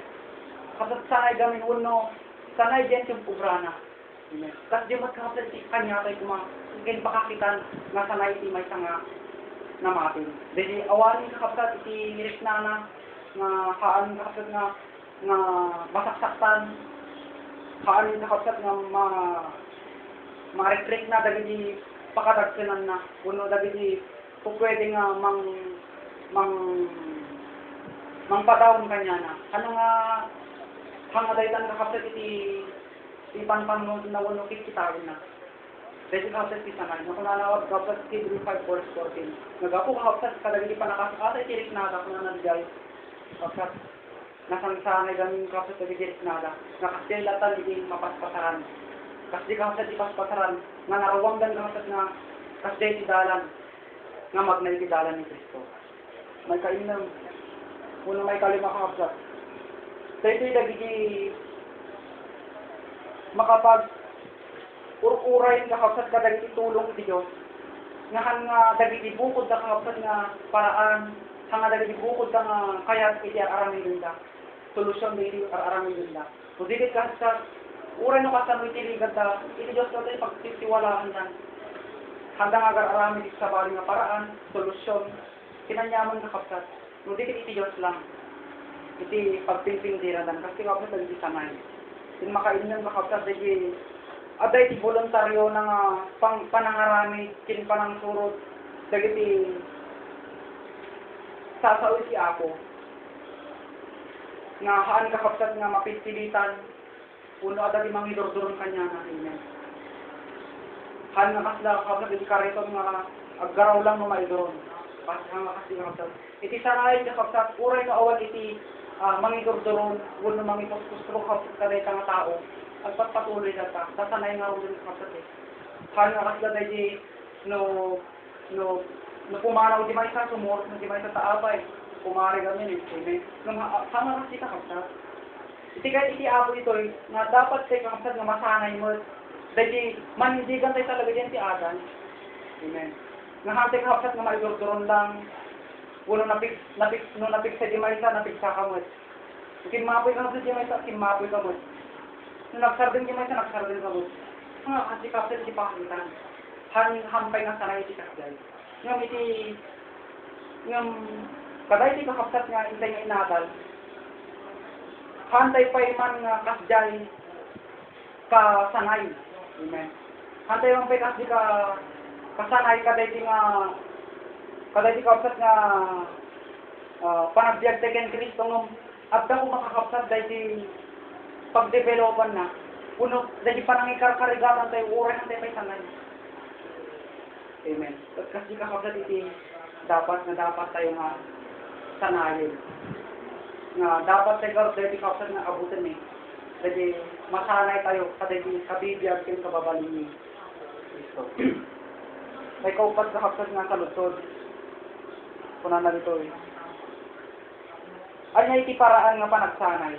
kapsat sanay gamin uno, sanay din yung pubrana. Kasi mas kapsat kanya tayo kumagin pakakitan nga sanay iti may sanga namatin. Dahil awanin ka kapsat iti nirik na nga kaan ka kapsat nga masaksaktan, kaan ka kapsat nga ma-reflect na dahil pakadagsinan na uno dagiti kung pwede nga mangpadawon kanya na ano nga hangadaytan ka kapsat iti panpangon na uno kitawin na dahil kapsat pisangan na kung nanawag kapsat Hebrew 5:14 nagapo ka kapsat kadagiti panakasasa itirik nada kung nanadjay kapsat nasansanay gamin kapsat itirik nada nakasilatan iti mapaspasaran. Kasi kapsat ipaspasaran, nga narawanggan kapsat nga kasi iti dalan, nga magnay iti dalan ni Kristo. May kainam, uno may kalima kapsat. So ito'y dagiti makapag uray nga kapsat kadagiti tulong iti Diyos. Nga dagiti bukod na kapsat nga paraan, nga dagiti bukod nga kayat iti aramin nila. Solusyon na iti aramin nila. So dikit kapsat, uray no kasano itiligan ta, iti Diyos natin pagtitiwalaan yan. Hanggang agar arami sa bali nga paraan, solusyon, kinanyaman ka kapsat. No dikit iti Diyos lang. Iti pagpipindiran dan kasi kapsat iti sanay. Yung makainyan ka kapsat, iti aday iti voluntaryo ng panangarami, kin panangsurot, dagiti sasaoy si ako. nga haan kakapsat nga mapipilitan uno ada di mangidordoron kanya na amen. Haan nga kasla kakapsat iti kareton nga aggaraw lang no maidoron. Pasang nga kasi kakapsat. Iti saray kakapsat uray nga awan iti mangidordoron uno mangipostro kakapsat kaday nga tao. At patuloy na ta. Tasanay nga rin kakapsat eh. Haan nga kasla dahi no pumanaw di may sa sumurot no di may sa taabay. Kumari kami eh. Amen. Nung hanga kasi kakapsat. Iti kahit iti apo ito nga dapat kay kakapsat nga masanay mo. Dahil manindigan tayo talaga dyan si Adan. Amen. Nga hante kakapsat nga maidordoron lang. Uno napik sa di may sa napik sa kamot. Kinmapoy kakapsat di may sa kinmapoy kamot. Nung nagsardin di may sa nagsardin kamot. Nga kasi kakapsat iti pakitan. Hampay nga sanay iti kakapsat. Ngam iti kaday iti kakapsat nga intay nga inadal. Hantay pa iman nga kasjay kasanay. Amen. Hantay man pa kasdi kasanay kaday iti kakapsat nga panagbiag tayo ken Kristo ngam adda ko makakapsat dahi iti pagdevelopan na. Uno dahi panangikarkarigatan tayo uray hantay pa sanay. Amen. Kasi kakapsat iti dapat tayo nga sanayin. Nga dapat tayo dahil kakapsat nga abutin eh. Dahil masanay tayo kabibiyag kin kababalin ni Kristo. May kaupat kakapsat nga kalutod. Kuna na dito eh. Anya iti paraan nga panagsanay.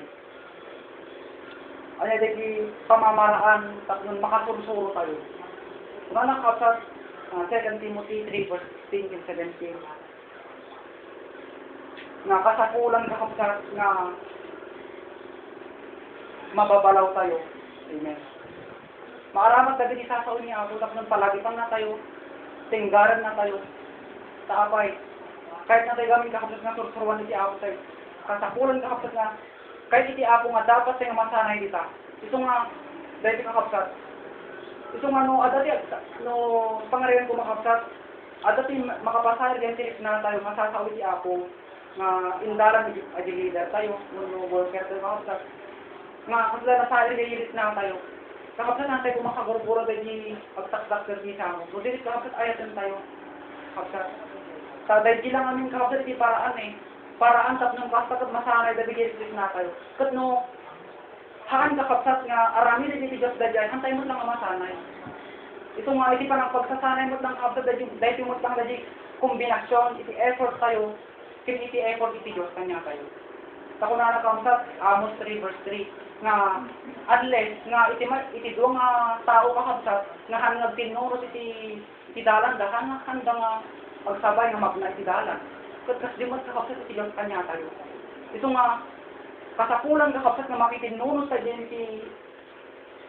Anya iti pamamaraan tapos makasursuro tayo. Kuna na kakapsat 2 Timothy 3 verse 16 and 17. Nga kasakulan kakapsat nga mababalaw tayo. Amen. Maaramat na din isasaw niya ako tapos palagitan na tayo. Tinggaran na tayo. Taapay. Kahit na tayo gamit kakapsat nga sursuruan iti ako tayo. Kasakulan kakapsat nga kahit iti ako nga dapat tayo masanay dita. Ito nga dahil kakapsat. Ito nga no pangarihan ko makapsat. Adati makapasahir yan tinik na tayo masasawit iti ako nga indaran iti leader tayo. No worker tayo makapsat. Nga kasla na sahir gayilit na tayo. Kakapsat na tayo kumakagurgura dahil pagtakdak dahil sa ako. So dilit kakapsat ayatan tayo. Kakapsat. Sa dahil lang amin kakapsat iti paraan eh. Paraan tap nung kastat at masanay dahil gayilit na tayo. Kat no haan kakapsat nga arami rin iti Diyos dahil hantay mo lang ang masanay. Ito nga iti parang pagsasanay mo lang kakapsat dahil mo lang dahil kombinasyon, iti effort tayo, iti effort iti Diyos kanya tayo. Sa kuna na kakapsat, Amos 3 verse 3, nga unless nga iti doang tao kakapsat, nga hanag tinurot iti dalan, dahan nga handa nga pagsabay nga magna iti dalan. Kasi di mo kakapsat iti Diyos kanya tayo. Ito nga, kasakulan kakapsat nga makitinunod sa din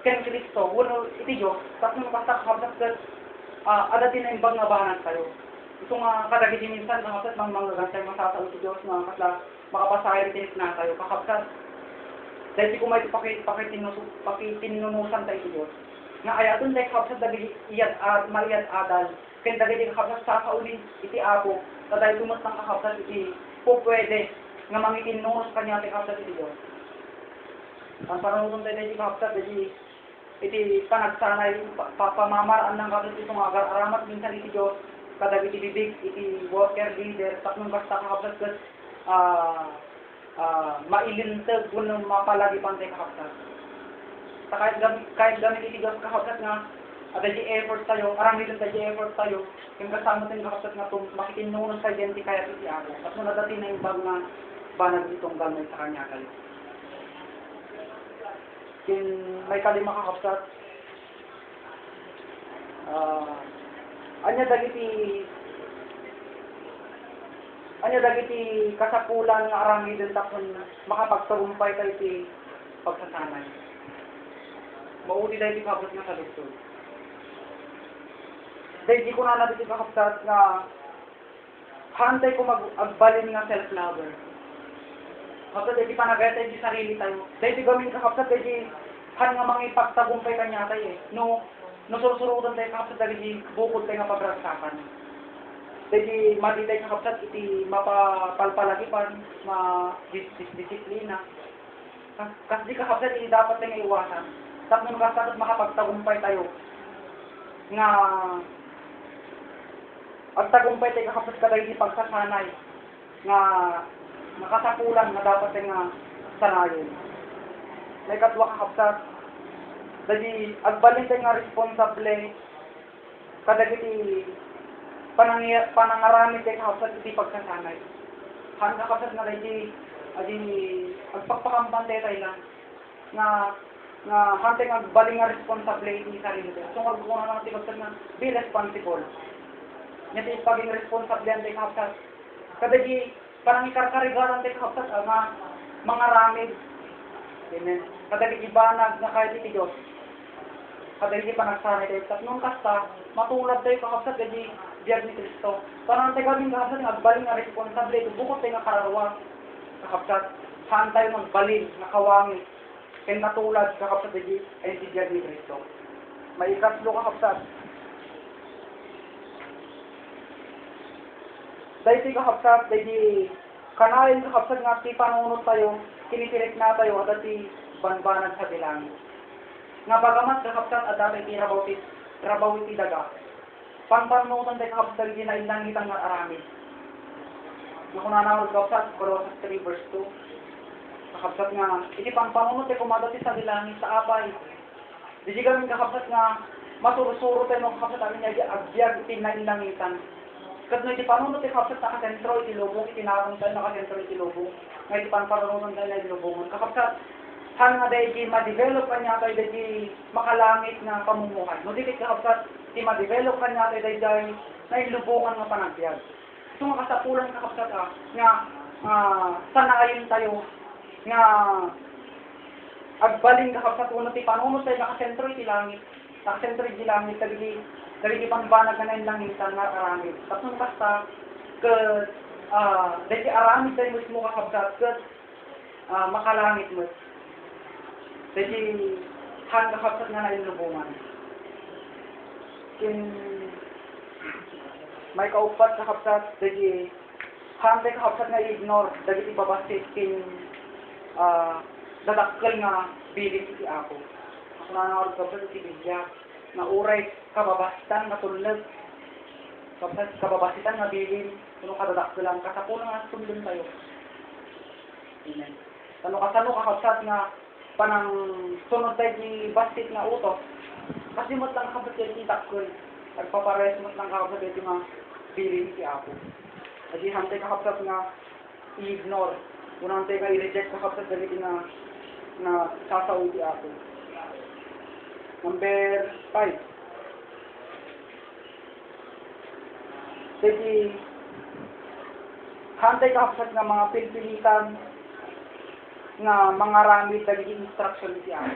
ken Kristo, wala iti Diyos, tapos basta kakapsat adatin na imbang nga bahanan tayo. Ito nga kadagiti minsan kakapsat mga gantay masasalo iti Diyos nga kasla makapasahir tinik na tayo kakapsat. Dahil di ko may pakitinunusan tayo iti Diyos. Nga ayaton tayo kakapsat dagiti maiyad adal, ken dagiti kakapsat sa kauli iti apo, dahil tumas ng kakapsat iti po pwede nga mangitinunod kanya tayo kakapsat iti Diyos. Ang panunod tayo iti kakapsat iti panagsanay pamamaraan ng kakapsat itong agar-aramat minsan iti Diyos, kadag iti bibig, iti worker leader, taknong basta kakapsat mailintag kung mapalagi pantay kakapsat. Kahit gamit iti Diyos kakapsat nga ada di effort tayo, aramitin tayo di effort tayo, yung kasama tayo kakapsat nga makitinunod sa dyan ti kaya iti ako. At nung nadati na yung bag na banag itong gamay sa kanya kayo. May kalima kakapsat. Anya dagiti kasapulan nga aramidin tapon makapagtagumpay tayo iti pagsasanay. Maudi tayo iti kakapsat nga kalugtod. Dahil di ko na diti kakapsat nga hantay ko mag-agbalin nga self-lover. Kapag dahil panagay tayo di sarili tayo. Dahil di gamin kakapsat dahil han nga mga ipagtagumpay kanya tayo eh. No surusurutan tayo kakapsat dahil di bukod tayo nga pagragsakan. Dahil madi tayo kakapsat iti mapapalpalagipan, ma-disiplina. Kasi di kakapsat, hindi dapat tayo iwasan. Tapos kakapsat makapagtagumpay tayo. Nga, ang tagumpay tayo kakapsat ka tayo di pagsasanay. Nga, nakasapulan na dapat tayo nga sanayon. May katwa kakapsat. Dadi, agbalin tayo nga responsable. Kadagiti, panangarami tayo kakapsat di pagsasanay. Han kakapsat na tayo adi agpagpakampan tayo lang nga hanteng agbaling nga responsibility sa sarili tayo. So magkukuha na natin kapsat nga be responsible. Nyati paging responsable yan tayo kapsat. Kadagi parang ikarkarigaran tayo kapsat nga mga ramid. Amen. Kadagi ibanag na kahit iti Diyos. Kadagi pa nagsanay tayo. At nung kasta, matulad tayo kakapsat kadi biyag ni Kristo. Parang tayo gawin kakapsat nga agbaling nga responsibility. Bukod tayo nga kararawa. Kakapsat, saan tayo magbalin, nakawangi, kaya natulad kakapsat ay intindihan ni Kristo. May ikatlo kakapsat. Dahil si kakapsat, dahil kanayin kakapsat nga ti panunod tayo, kinitirik na tayo, at ti banbanag sa bilang. Nga bagamat kakapsat, at dati ti rabawit ti daga. Panpanunutan tayo kakapsat, dahil ginailang itang nga arami. Nakunanawag kakapsat, Colossus 3 verse 2. Kakapsat nga, iti pangpanunod tayo kumadati sa bilangin sa apay. Di kami kakapsat nga, masurusuro tayo mga kakapsat amin niya, agbyag iti nailangitan. Kat no iti panunod tayo kakapsat nakasentro iti lubong, iti narong tayo nakasentro iti lubong. Nga iti pangpanunod tayo na iti lubongon. Kakapsat, han nga dahil di ma-develop ka niya tayo dahil di makalangit na pamumuhay. No di kakapsat, di ma-develop ka niya tayo dahil na ilubongan nga panagbiag. Ito nga kasapulan kakapsat nga sanayin tayo nga agbaling kakapsat uno ti panunod tayo nakasentro iti langit dali pangbanag na yung langitan nga aramid tapos kasta dali aramid tayo mismo kakapsat makalangit mo dali han kakapsat nga na yung lubungan may kaupat kakapsat dali han tayo kakapsat nga i-ignore dali ibabasit dadakkel nga bilis iti ako. Ako na nakawag kapsat iti Biblia na uray kababasitan nga tulad. Kababasitan nga bilin kuno kadadakkelan kasapulan nga sundon tayo. Amen. Kasano kakapsat nga panang sunod tayo di basit nga utos. Kasi mo't lang kapsat iti dakkel. Nagpapares mo't lang kakapsat iti nga bilin iti ako. Adi hantay kakapsat nga i-ignore. Unang tayo nga i-reject kakapsat ganito na sasaudi ako. Number 5. Jadi, hantay kakapsat nga mga pilpilitan nga mga ramid daging instruction si ako.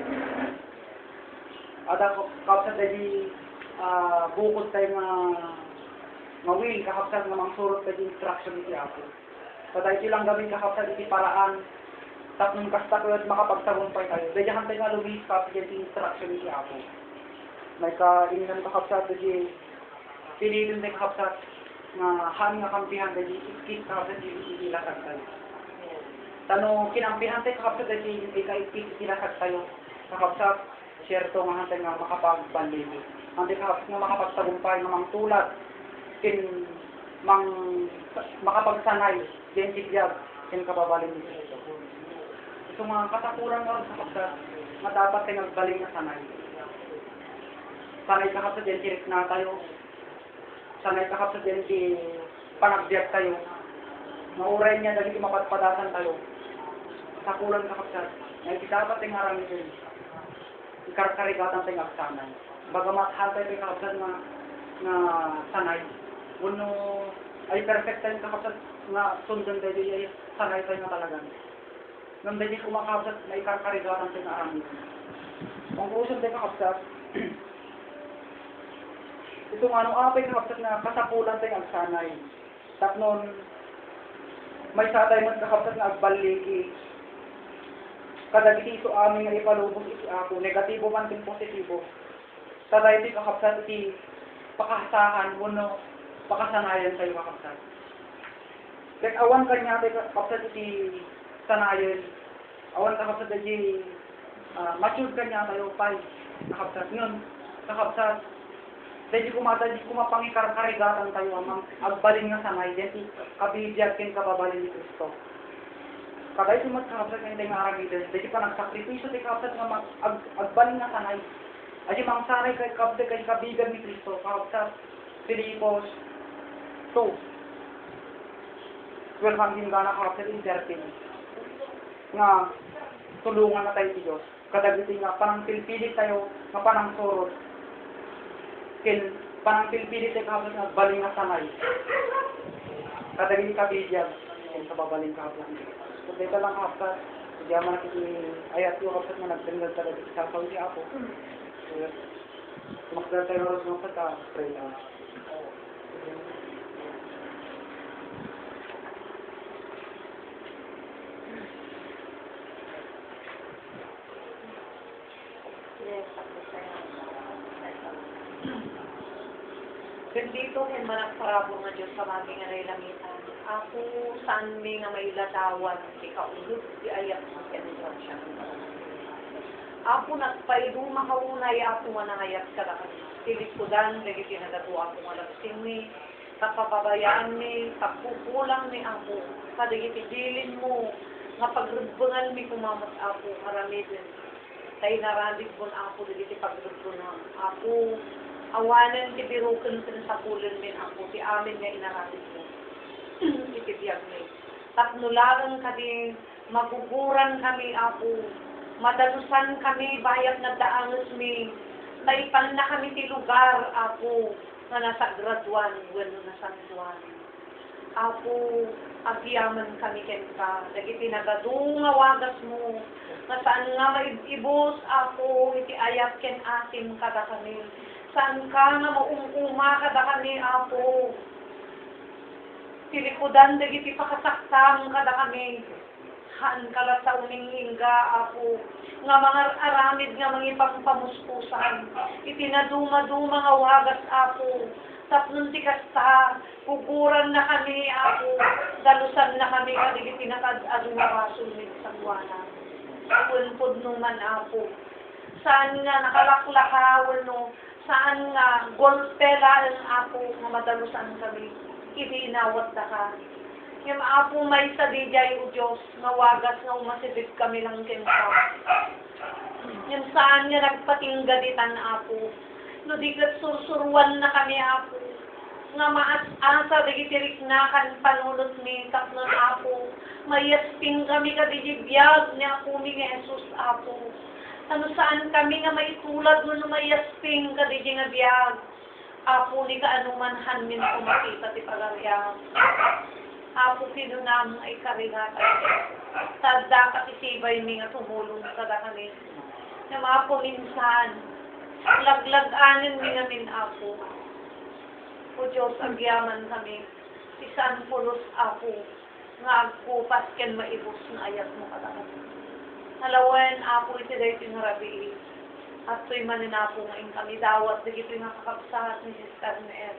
Ada kakapsat daging bukod tayo nga will kakapsat nga mga surot daging instruction si ako. Patay silang gawin kakapsat iti paraan tapos kasta ko at makapagtagumpay tayo. Dahil hantay nga lumis kapsat yung instruction ni ako. May ka-ingnan kakapsat dahil pinilin tayo kakapsat nga han nga kampihan dahil ikit kakapsat yung ilasag tayo. Tanong kinampihan tayo kakapsat dahil ikit ilasag tayo. Kakapsat, syerto nga hantay nga makapagbanlili. Hantay kakapsat nga makapagtagumpay nga mga tulad makapagsanay din sigyag yung kababalin nito. Ito mga katapuran nga sa kapsat na dapat kayo nagbaling na sanay. Sanay kakapsat din sirik na tayo. Sanay kakapsat din si panagbiag tayo. Mauray niya dahil mapatpadasan tayo. Katapuran kakapsat na dapat kayo ngarami din. Ikarkarigatan tayo agsanay. Bagamat hantay kayo kakapsat na sanay. Uno ay perfect time kakapsat nga sundan dahil ay sanay tayo na talaga. Nang dahil kumakapsat na ikarkarigatan tayo na arami. Ang usan tayo kakapsat, ito nga nung apay kakapsat na kasapulan tayo ang sanay. Tapnon, may satay mas kakapsat na agbaliki. Kadagiti ito amin nga ipalubog iti ako, negatibo man din positibo. Kada iti kakapsat iti pakasahan, uno, pakasanayan tayo kakapsat. Kaya awan kanya tayo kakapsat iti sanayan. Awan kakapsat dadji mature ka niya tayo pay nakapsat yun nakapsat dadji kumapangi karigatan tayo amang agbalin nga sanay dadji kabibiyag kin kababalin ni Kristo kaday sumat nakapsat nga hindi nga aramides dadji pa nagsakripisyo di kapsat nga agbalin nga sanay adji mang sanay kay kapsat kay kabibiyag ni Kristo kapsat Filipos 2 12 hanggang gana kapsat in 13 nga tulungan na tayo si Diyos. Kadagiti nga, panang pilpilit tayo, nga panang sorot. Panang pilpilit tayo kapag nga baling nga sanay. Kadagiti kabidyan, sa babaling kapag. So, dito lang kapag, hindi naman ayat yung kapag nga nagtringal talaga sa sawi ako. Makdal tayo rin sa mga pray lang. Bendito ken managparabo nga Diyos sa maging anay langitan. Ako saan mi nga may latawan, di kaulog, di ayat mo kentrasyon. Ako nagpaido makaunay ako nga nangayat ka na kami. Tilikudan, lagi pinagado ako nga labsing ni, kapababayaan ni, kapukulang ni ako, kadigitidilin mo, nga pagrubungan mi kumamat ako, karamidin. Tayo naralig mo na ako, digiti pagrubungan. Ako, awanan ti biruken ken sapulen min ako ti amin nga inaratig mo itibiyag mi tapnularan kadi maguguran kami ako madalusan kami bayat na daanges mi naipan na kami ti lugar ako nga nasa graduan bueno na San Juan ako agyaman kami ken ka dagiti nagadunga wagas mo nga saan nga maibibos ako iti ayat ken asim kada kami saan ka nga maumuma kada kami, Apo. Tilikudan, dagiti pakasaktang kada kami. Han kala sa uning hingga, Apo. Nga mga aramid nga mga ipangpamuspusan. Itinaduma-duma nga wagas, Apo. Tapnon ti kasta, kukuran na kami, Apo. Dalusan na kami, kadigiti nakad-aduma kasunod sa buwana. Ulpod numan, Apo. Saan nga nakalaklakawan, no? Saan nga golpela ang ako nga madalusan kami, itinawat na ka. Yung apo may sadijay o Diyos, nga wagas nga umasibig kami lang kinsa. Yung saan nga nagpatinggaditan apo, no di kat sursuruan na kami apo, nga maas-asa digitirik na kan panulot ni tapnon apo, mayasping kami kadijibiyag ni ako ni Jesus apo. Ano saan kami nga may tulad no mayasping ka di nga biyag. Apo ni ka anuman hanmin ko makita ti pagariyang. Apo pinunam ay karingatan. Tadda ka isibay mi nga tumulong sa kami. Na maapo minsan, laglag-anin mi nga min apo. O Diyos, agyaman kami. Isan pulos apo. Nga agkupas ken maibos na ayat mo kada kami. Halawan, apo iti dahi tinarabi. At to'y maninapo ngayon kami dawat. Dagito nga kakapsahat ni Sister Neel.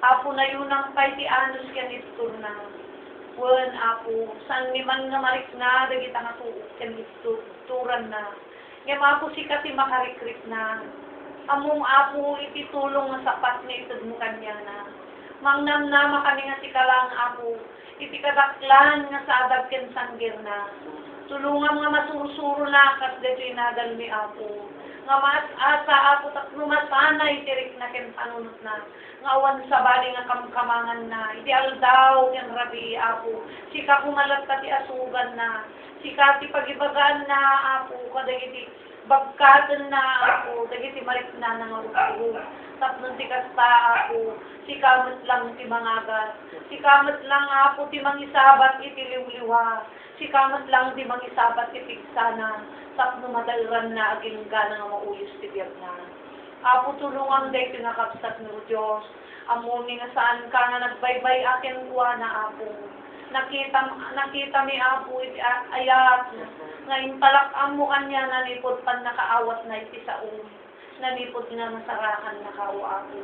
Apo na yun ang kay ti anos yan istur na. Wan, apo, saan ni man nga marik na, dagita nga tuok yan isturan na. Ngam apo si kasi makarikrik na. Among apo iti tulong nga sapat na itod mo kanya na. Mangnam na makani nga si kalang apo. Iti kadaklan nga sa adag ken sanggir na. Tulungan nga masurusuro na kat dito inadal mi apo. Nga mas asa apo tak lumasanay tirik na ken panunot na. Nga awan sa bali nga kamkamangan na. Iti aldaw ken rabi apo. Sika kumalat ka ti asugan na. Sika ti pagibagaan na apo. Kadagiti bagkatan na apo. Dagiti marik na nga upo. Tapnon ti kasta apo. Sikamot lang ti mangagat. Sikamot lang apo ti mangisabat iti liwliwa. Sikamot lang di mangisabat ti pigsana. Tapno madalran na aging gana nga mauyos ti biyag na. Apo tulungan day pinakapsat mo Diyos. Amuni nga saan ka nga nagbaybay akin kuha na apo. Nakita mi apo iti ayat. Ngayon palakam mo kanya nanipod pan nakaawat na iti sa nanipod nga masarakan na kao apo.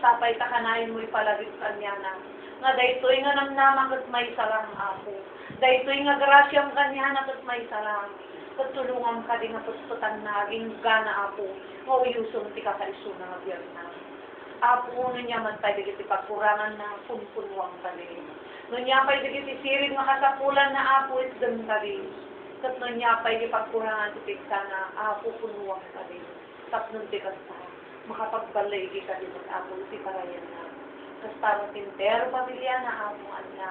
Sapay takanayin mo ipalagit kanya na. Nga daytoy nga namnaman kat may salang apo. Daytoy nga grasyam kanya na kat may salang. Pagtulungan ka din nga pustutan na, gana apo, nga uyusong ti kakaisuna nga biyag na. Apo, no niya man tayo digiti pagkurangan na punpunwang ka din. No niya pa'y digiti sirig nga kasapulan na apo, itdam ka din. Kat no niya pa'y di pagkurangan ti pigsa na apo, punwang ka din. Tapnon ti kasta, makapagbalay di ka din at apo, ti parayan na. Kasta no tintero pamilya na apo, anya.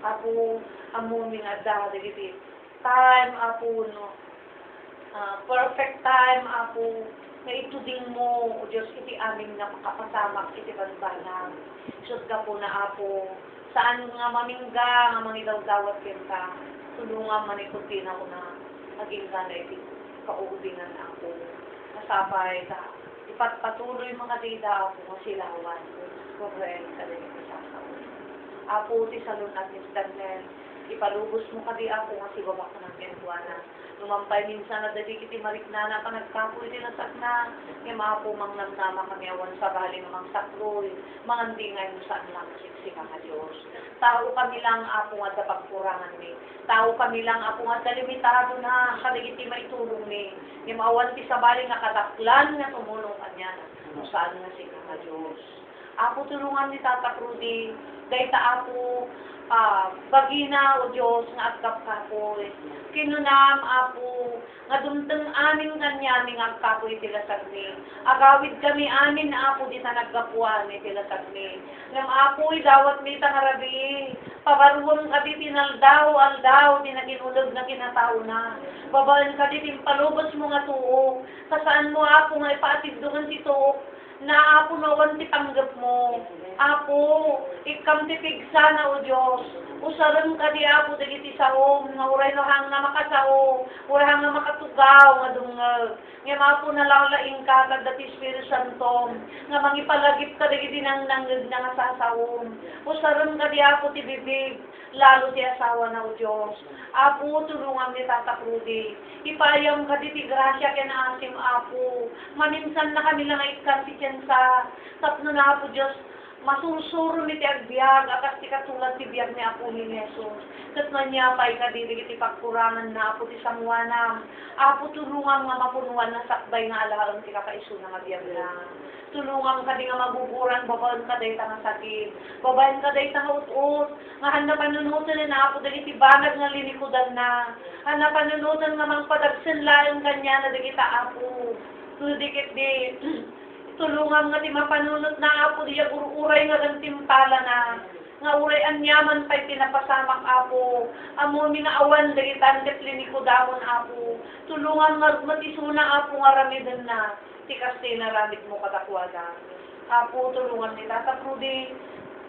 Apo, amuming adda, digiti time, apo, no. Perfect time, apo, na ituding mo, o Diyos, iti aming na makapasamak, iti banbanang. Siyot ka po na, apo, saan nga mamingga, nga mangidaw-dawat ka, tulungan manikutin ako na maging gana iti kauubingan ako. Nasabay ka, ipatpatuloy mga dida ako, masilawan, correct, ka rin isasawa. Apo, ti salon at Miss Daniel, ipalubos mo ka di ako, nga si babak ng kentuana. Numampay minsan na dali kiti mariknana ka nagkapoy din nasak na. Nga mga pumang namnama kami awan sa bali ng mga sakroy. Mga ndingay mo saan lang siksika ka Diyos. Tao kami lang apo nga pagkurangan ni. Tao kami lang apo nga dalimitado na kaligiti maitulong ni. Nga maawan ti sa bali nga kataklan nga tumulong kanya. Kung saan nga sika ka Diyos. Apo tulungan ni Tata Rudy. Dahil ta apo bagina o Diyos nga agkap kapoy. Kinunam apo nga dumteng amin kanya ni nga agkapoy tilasag ni. Agawid kami amin na apo di na nagkapuan ni tilasag ni. Ngam apoy dawat mi tangarabi. Pabaruon ka di tinaldaw di na ginulog na kinatao na. Babalan ka di timpalubos mo nga tuo. Kasaan mo apo nga ipaatidungan si tuo. Na apo nawan ti tanggap mo. Apo, ikam ti pigsa na o Diyos. Usaram ka di apo dagiti saom, nga uray no hang na makasao, uray hang na makatugaw, nga dungag. Nga mapo na laing ka, kagdati Espiritu Santo, nga mangipalagip ka dagiti nang nanggag na nga sasaom. Usaram ka di apo ti bibig, lalo ti asawa na o Diyos. Apo, tulungan ni Tata Rudy. Ipayam ka di ti grasya kena asim apo. Maminsan na kami lang ikam ti sa tapno na apo Diyos. Masusuro ni ti agbiag, akas ti katulad ti biag ni Apo ni Jesus. Kat na niya pa'y kadidig iti pagkurangan na Apo ti samuanam. Apo tulungan nga mapunuan na sakbay nga alahalang ti kakaiso na nga biag na. Tulungan ka di nga maguguran, babayan ka day nga sakit. Babayan ka day nga ut-ut. Nga handa panunutan na Apo dali ti banag nga linikudan na. Handa panunutan nga mangpadagsin laing kanya na digita Apo. Tudikit di. Tulungan nga ti mapanunot na apo diya uray nga gantimpala na. Nga uray anyaman pa'y tinapasamak apo. Amo mi nga awan dagi tandet liniko damon apo. Tulungan nga matisuna apo nga ramidan na. Ti kaste na ramid mo katakwagan. Apo tulungan ni Tata Rudy.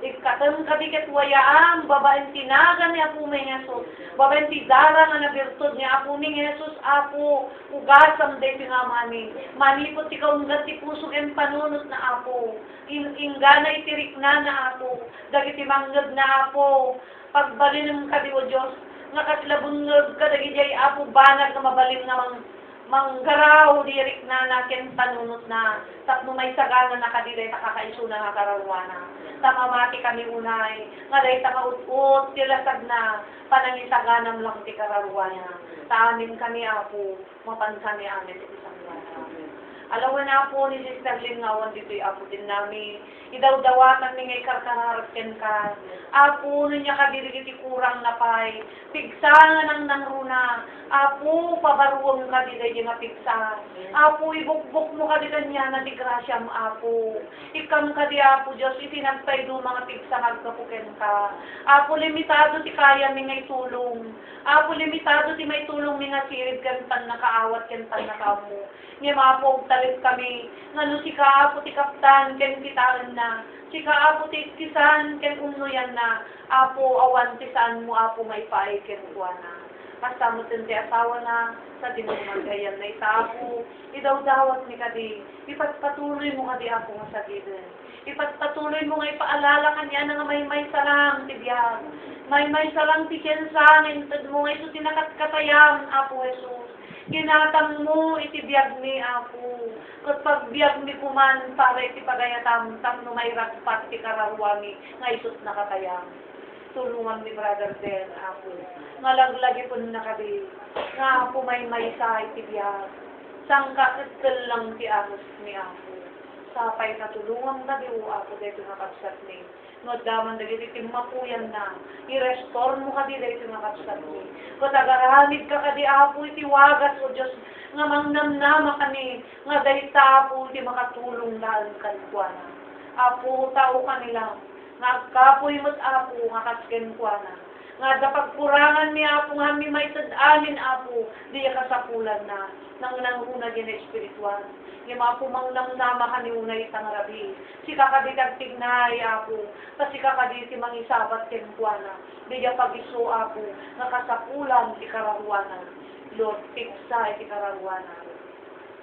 Ikatan kadikat wayaan, babaen tinagan ni Apo may Jesus. Babaen tidara nga nabirtod ni Apo may Jesus, Apo, ugasam day pingamani. Manipot ikaw nga ti puso en panunot na Apo. Ingana itirik na Apo. Dagiti manggag na Apo. Pagbalin ka di o Diyos, nga kaslabungag ka dagi jay Apo, banag nga mabalin nga manggaraw dirik na nakin panunot na tapno may sagana na kadilay takakaiso na nga karawana. Tamamati kami unay, nga day tamaut-ut, tilasag na, panangisaganam lang ti karawana. Taamin kami Apo, mapansan ni amin ti isang namin. Alawan na po ni Sister Lynn ngawan dito'y Apo din namin. Idaw-dawatan ni ngay karkararaken ka. Apo, niya kadirigiti kurang na pay. Pigsangan ang nangruna. Apo, pabaruang ka di dahi nga pigsa. Apo, ibukbuk mo ka di kanya na di grasyam, Apo. Ikam ka di, Apo, Diyos, itinagpay do mga pigsa magkapuken ka. Apo, limitado ti kaya mi ngay tulong. Apo, limitado ti may tulong mi nga sirib kantan nakaawat kantan nakamo. Nga mapog talit kami. Nga si Apo ti kaptan, ken kitaan na. Si Apo ti kisan, ken unuyan na. Apo, awan ti saan mo, Apo, may paay ken kuwana. Kasama ti asawa na sa dinumagayan na itapo. Idaw-dawat ni kadi. Ipagpatuloy mo kadi Apo nga sa gilin. Ipagpatuloy mo nga ipaalala kanya na nga may salang ti biyag. May salang ti kensangin. Tad mo nga ito tinakatkatayam, Apo Jesus. Ginatang mo iti biyag ni Apo. Kat pagbiag ni kuman para iti pagayatam, tapno may ragpat ti karawami nga isos nakatayam. tulungan ni Brother Ben, Apo. Nga laglagi po na kadi, nga Apo may sa itibiyag. Sangka lang ti Amos ni Apo. Sapay katulungan kadi o Apo dito nga kapsat ni. No daman dagiti timapuyan na. I-restore mo kadi dito nga kapsat ni. Kung tagaramid ka kadi Apo iti wagas o Diyos nga mangnamnama kani nga dahita Apo iti makatulong dahil kalikwana. Apo tao kanila nga kapoy mo't Apo nga kasken kuana. Nga dapagkurangan ni Apo nga mi may tad-anin Apo di kasapulan na nang nanghuna din na espiritual. Yung mga pumangnamnama ka ni unay itang rabi. Si kakaditag tignay, Apo. Kasi kakaditi mangisabat kenkwana. Di niya pag-iso, Apo. Nakasapulan, ti karahuanan. Lord, tiksa, ti karahuanan.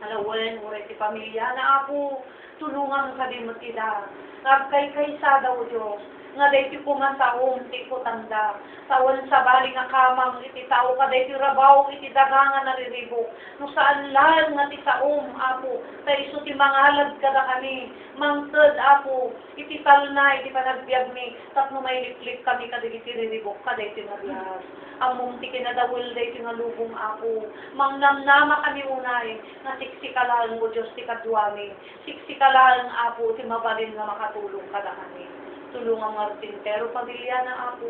Alawan, uray, ti pamilya na, Apo. Tulungan ka din mo tila. Nagkay-kaysa daw, Diyos. Nga dahi ti pumasaom, ti kutanda. Tawan sa bali nga kamang, iti tao ka dahi ti rabaw, iti dagangan nariribok. No saan lang nga ti saom, Apo. Ta iso ti mangalad ka na kami. Mangtod, Apo. Iti talna, iti panagbiag mi. Tapno may liplik kami ka dahi ti riribok ka dahi ti nabiyas. Among ti kinadawil dahi ti nga lubong, Apo. Mangnamnama kami unay. Nga siksikalaan mo, Diyos, ti kadwami. Siksikalaan, Apo, ti mabalin nga makatulong ka na kami. Tulungan Martin, pero pamilya na Apo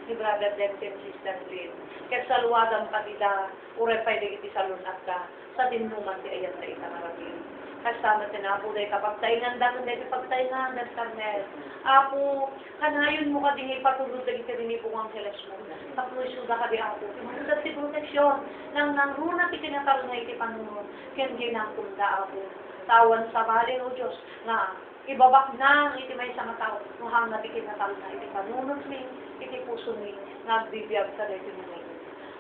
ni Brother Denton, Sister Lynn. Kaya saluwadang kadida, urepay na iti salunat ka, sa tinuman ti ayan na itangarapin. Kasama tinapo dahil kapag taingan da, kundi pagtaingan da, Carmel. Apo, kanayon mo ka din ipatulog na iti rinipong ang heles mo. Paglusuda ka di Apo, timulat ti proteksyon, nang nangruna ti tinatal na iti panunod, kaya ginakunda Apo. Tawan sa balin o Diyos, nga ibabak na iti may sa matao, nuhang na tikin na talo na iti panunod mi, iti puso mi, nagbibiyag sa dito mi.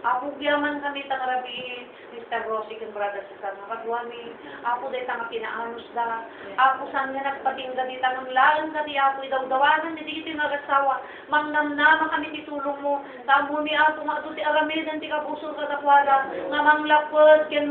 Apo giyaman kami tangarabi, Mr. Rosie, kan brother sa nakadwa mi, Apo day tanga pinaanos da, Apo saan nga nagpatingga di tangang laan ka di Apo, idawdawanan di iti nagasawa, mangnamnama kami ti tulong mo, tamo mi Apo, nga ti aramidan ti kabusor katakwada, nga manglapod, ken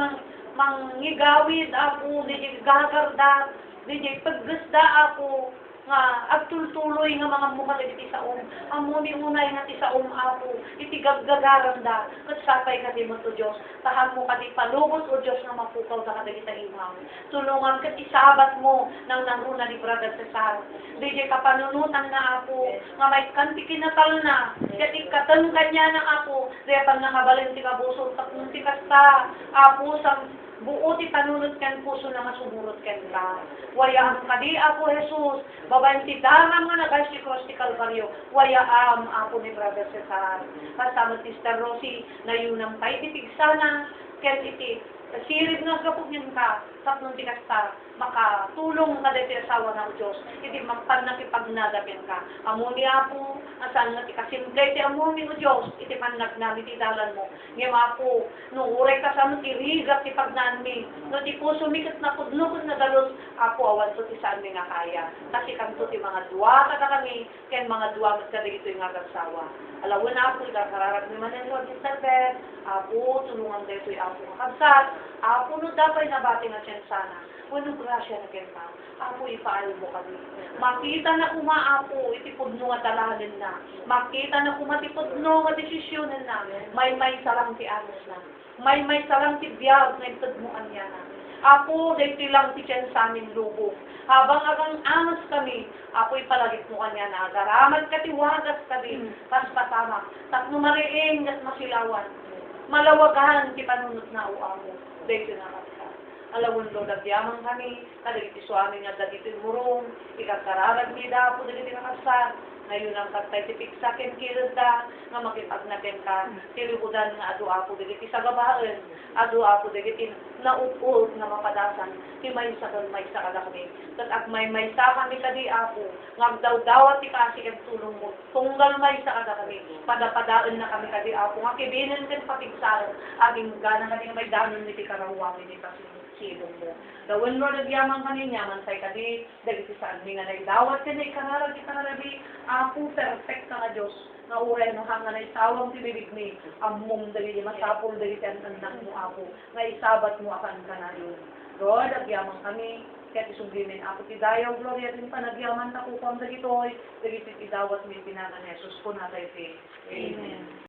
mangigawid Apo, di gagarda, di paggasda Apo, nga agtultuloy nga mga mukha iti saom. Amo ni unay nga ti saom Apo, iti gaggagaran da, kat sapay ka di mo to Diyos. Tahan mo ka di palubos o Diyos nga mapukaw da ka di taimang. Tulungan kat isabat mo nang nangruna ni Brother Cesar. Di kapanunutan na Apo, nga may kanti kinatal na, kat ikatan kanya na Apo, di pang nangabalin ti kabusot, tapos ti kasta Apo sa buo ti panunod kan puso na masumurot kan ka. Waya ang kadi Apo Jesus, babayin ti darang nga nagay si Cross ti Calvario, waya Apo ni Brother Cesar. Kasama Sister Rosie, na yun ang tayo tipigsana, ken iti, sirib nga kapag yun ka, tapos ti kasta, makatulong ka dito asawa ng Diyos, iti magpanakipagnagapin ka. Amo ni Apo, asaan nga ti kasimple ti amo ni Diyos, iti panagnami ti dalan mo. Ngayon Apo, nung uray ka sa mo, tirigap ti pagnanmi, no ti puso mi kat napudnukod na dalos, Apo, awan to ti saan mi nga kaya. Kasi kanto ti mga duwa ka kami, ken mga duwa mat ka dito yung agasawa. Alawan na Apo, ikakararag ni Manen Lord Mr. Ben, Apo, tulungan dito yung Apo makabsat, Apo, no dapat nabati nga siya sana. Wano grasya na kenta, Apo ipaal mo kami. Makita na kumaapo, itipudno nga dalahanin na. Makita na kumatipudno nga desisyonin na. May sarang ti anos na. May sarang ti biyag na itudmuan niya na. Apo, dahil lang ti tiyan sa aming lubog. Habang agang anos kami, Apo ipalagit mo kanya na. Agaraman ka ti wagas kami, pas patama. Tapno mariing at masilawan. Malawagahan ti panunod na uamo. Dahil na kami. Alawon lo nagyamang kami, kadagiti suami nga dagiti murong, ikakararag ni Apo dagiti nakasar, ngayon ang katay tipik sa akin kilada, nga makipagnakin ka, tilibudan nga adu Apo dagiti sa gabaan, adu Apo dagiti naupuot nga mapadasan, may sa kami, kat may sa kami kadi Apo, ngagdaw-dawat ti kasi kag tulong mo, tunggal may sa kami, padapadaan na kami kadi Apo, nga kibinin kan patigsaran, aging gana kadi may danon ni ti karawangin ni Pasin. Silong mo. Dawin mo nagyamang kaninya, mansay ka di, dagiti saan mi nga naidawat ka na ikanarag, Apo, perfect ka nga Diyos, nga uray no hanga na isawang tibibig ni, among dagiti masapol dagiti ang anak mo Apo, nga isabat mo akan ka na yun. Lord, nagyamang kami, kaya isublimin ako ti dayaw gloria din panagyaman ta kupam dagitoy dagiti ti dawat mi pinagan Jesus ko na tayo ti. Amen.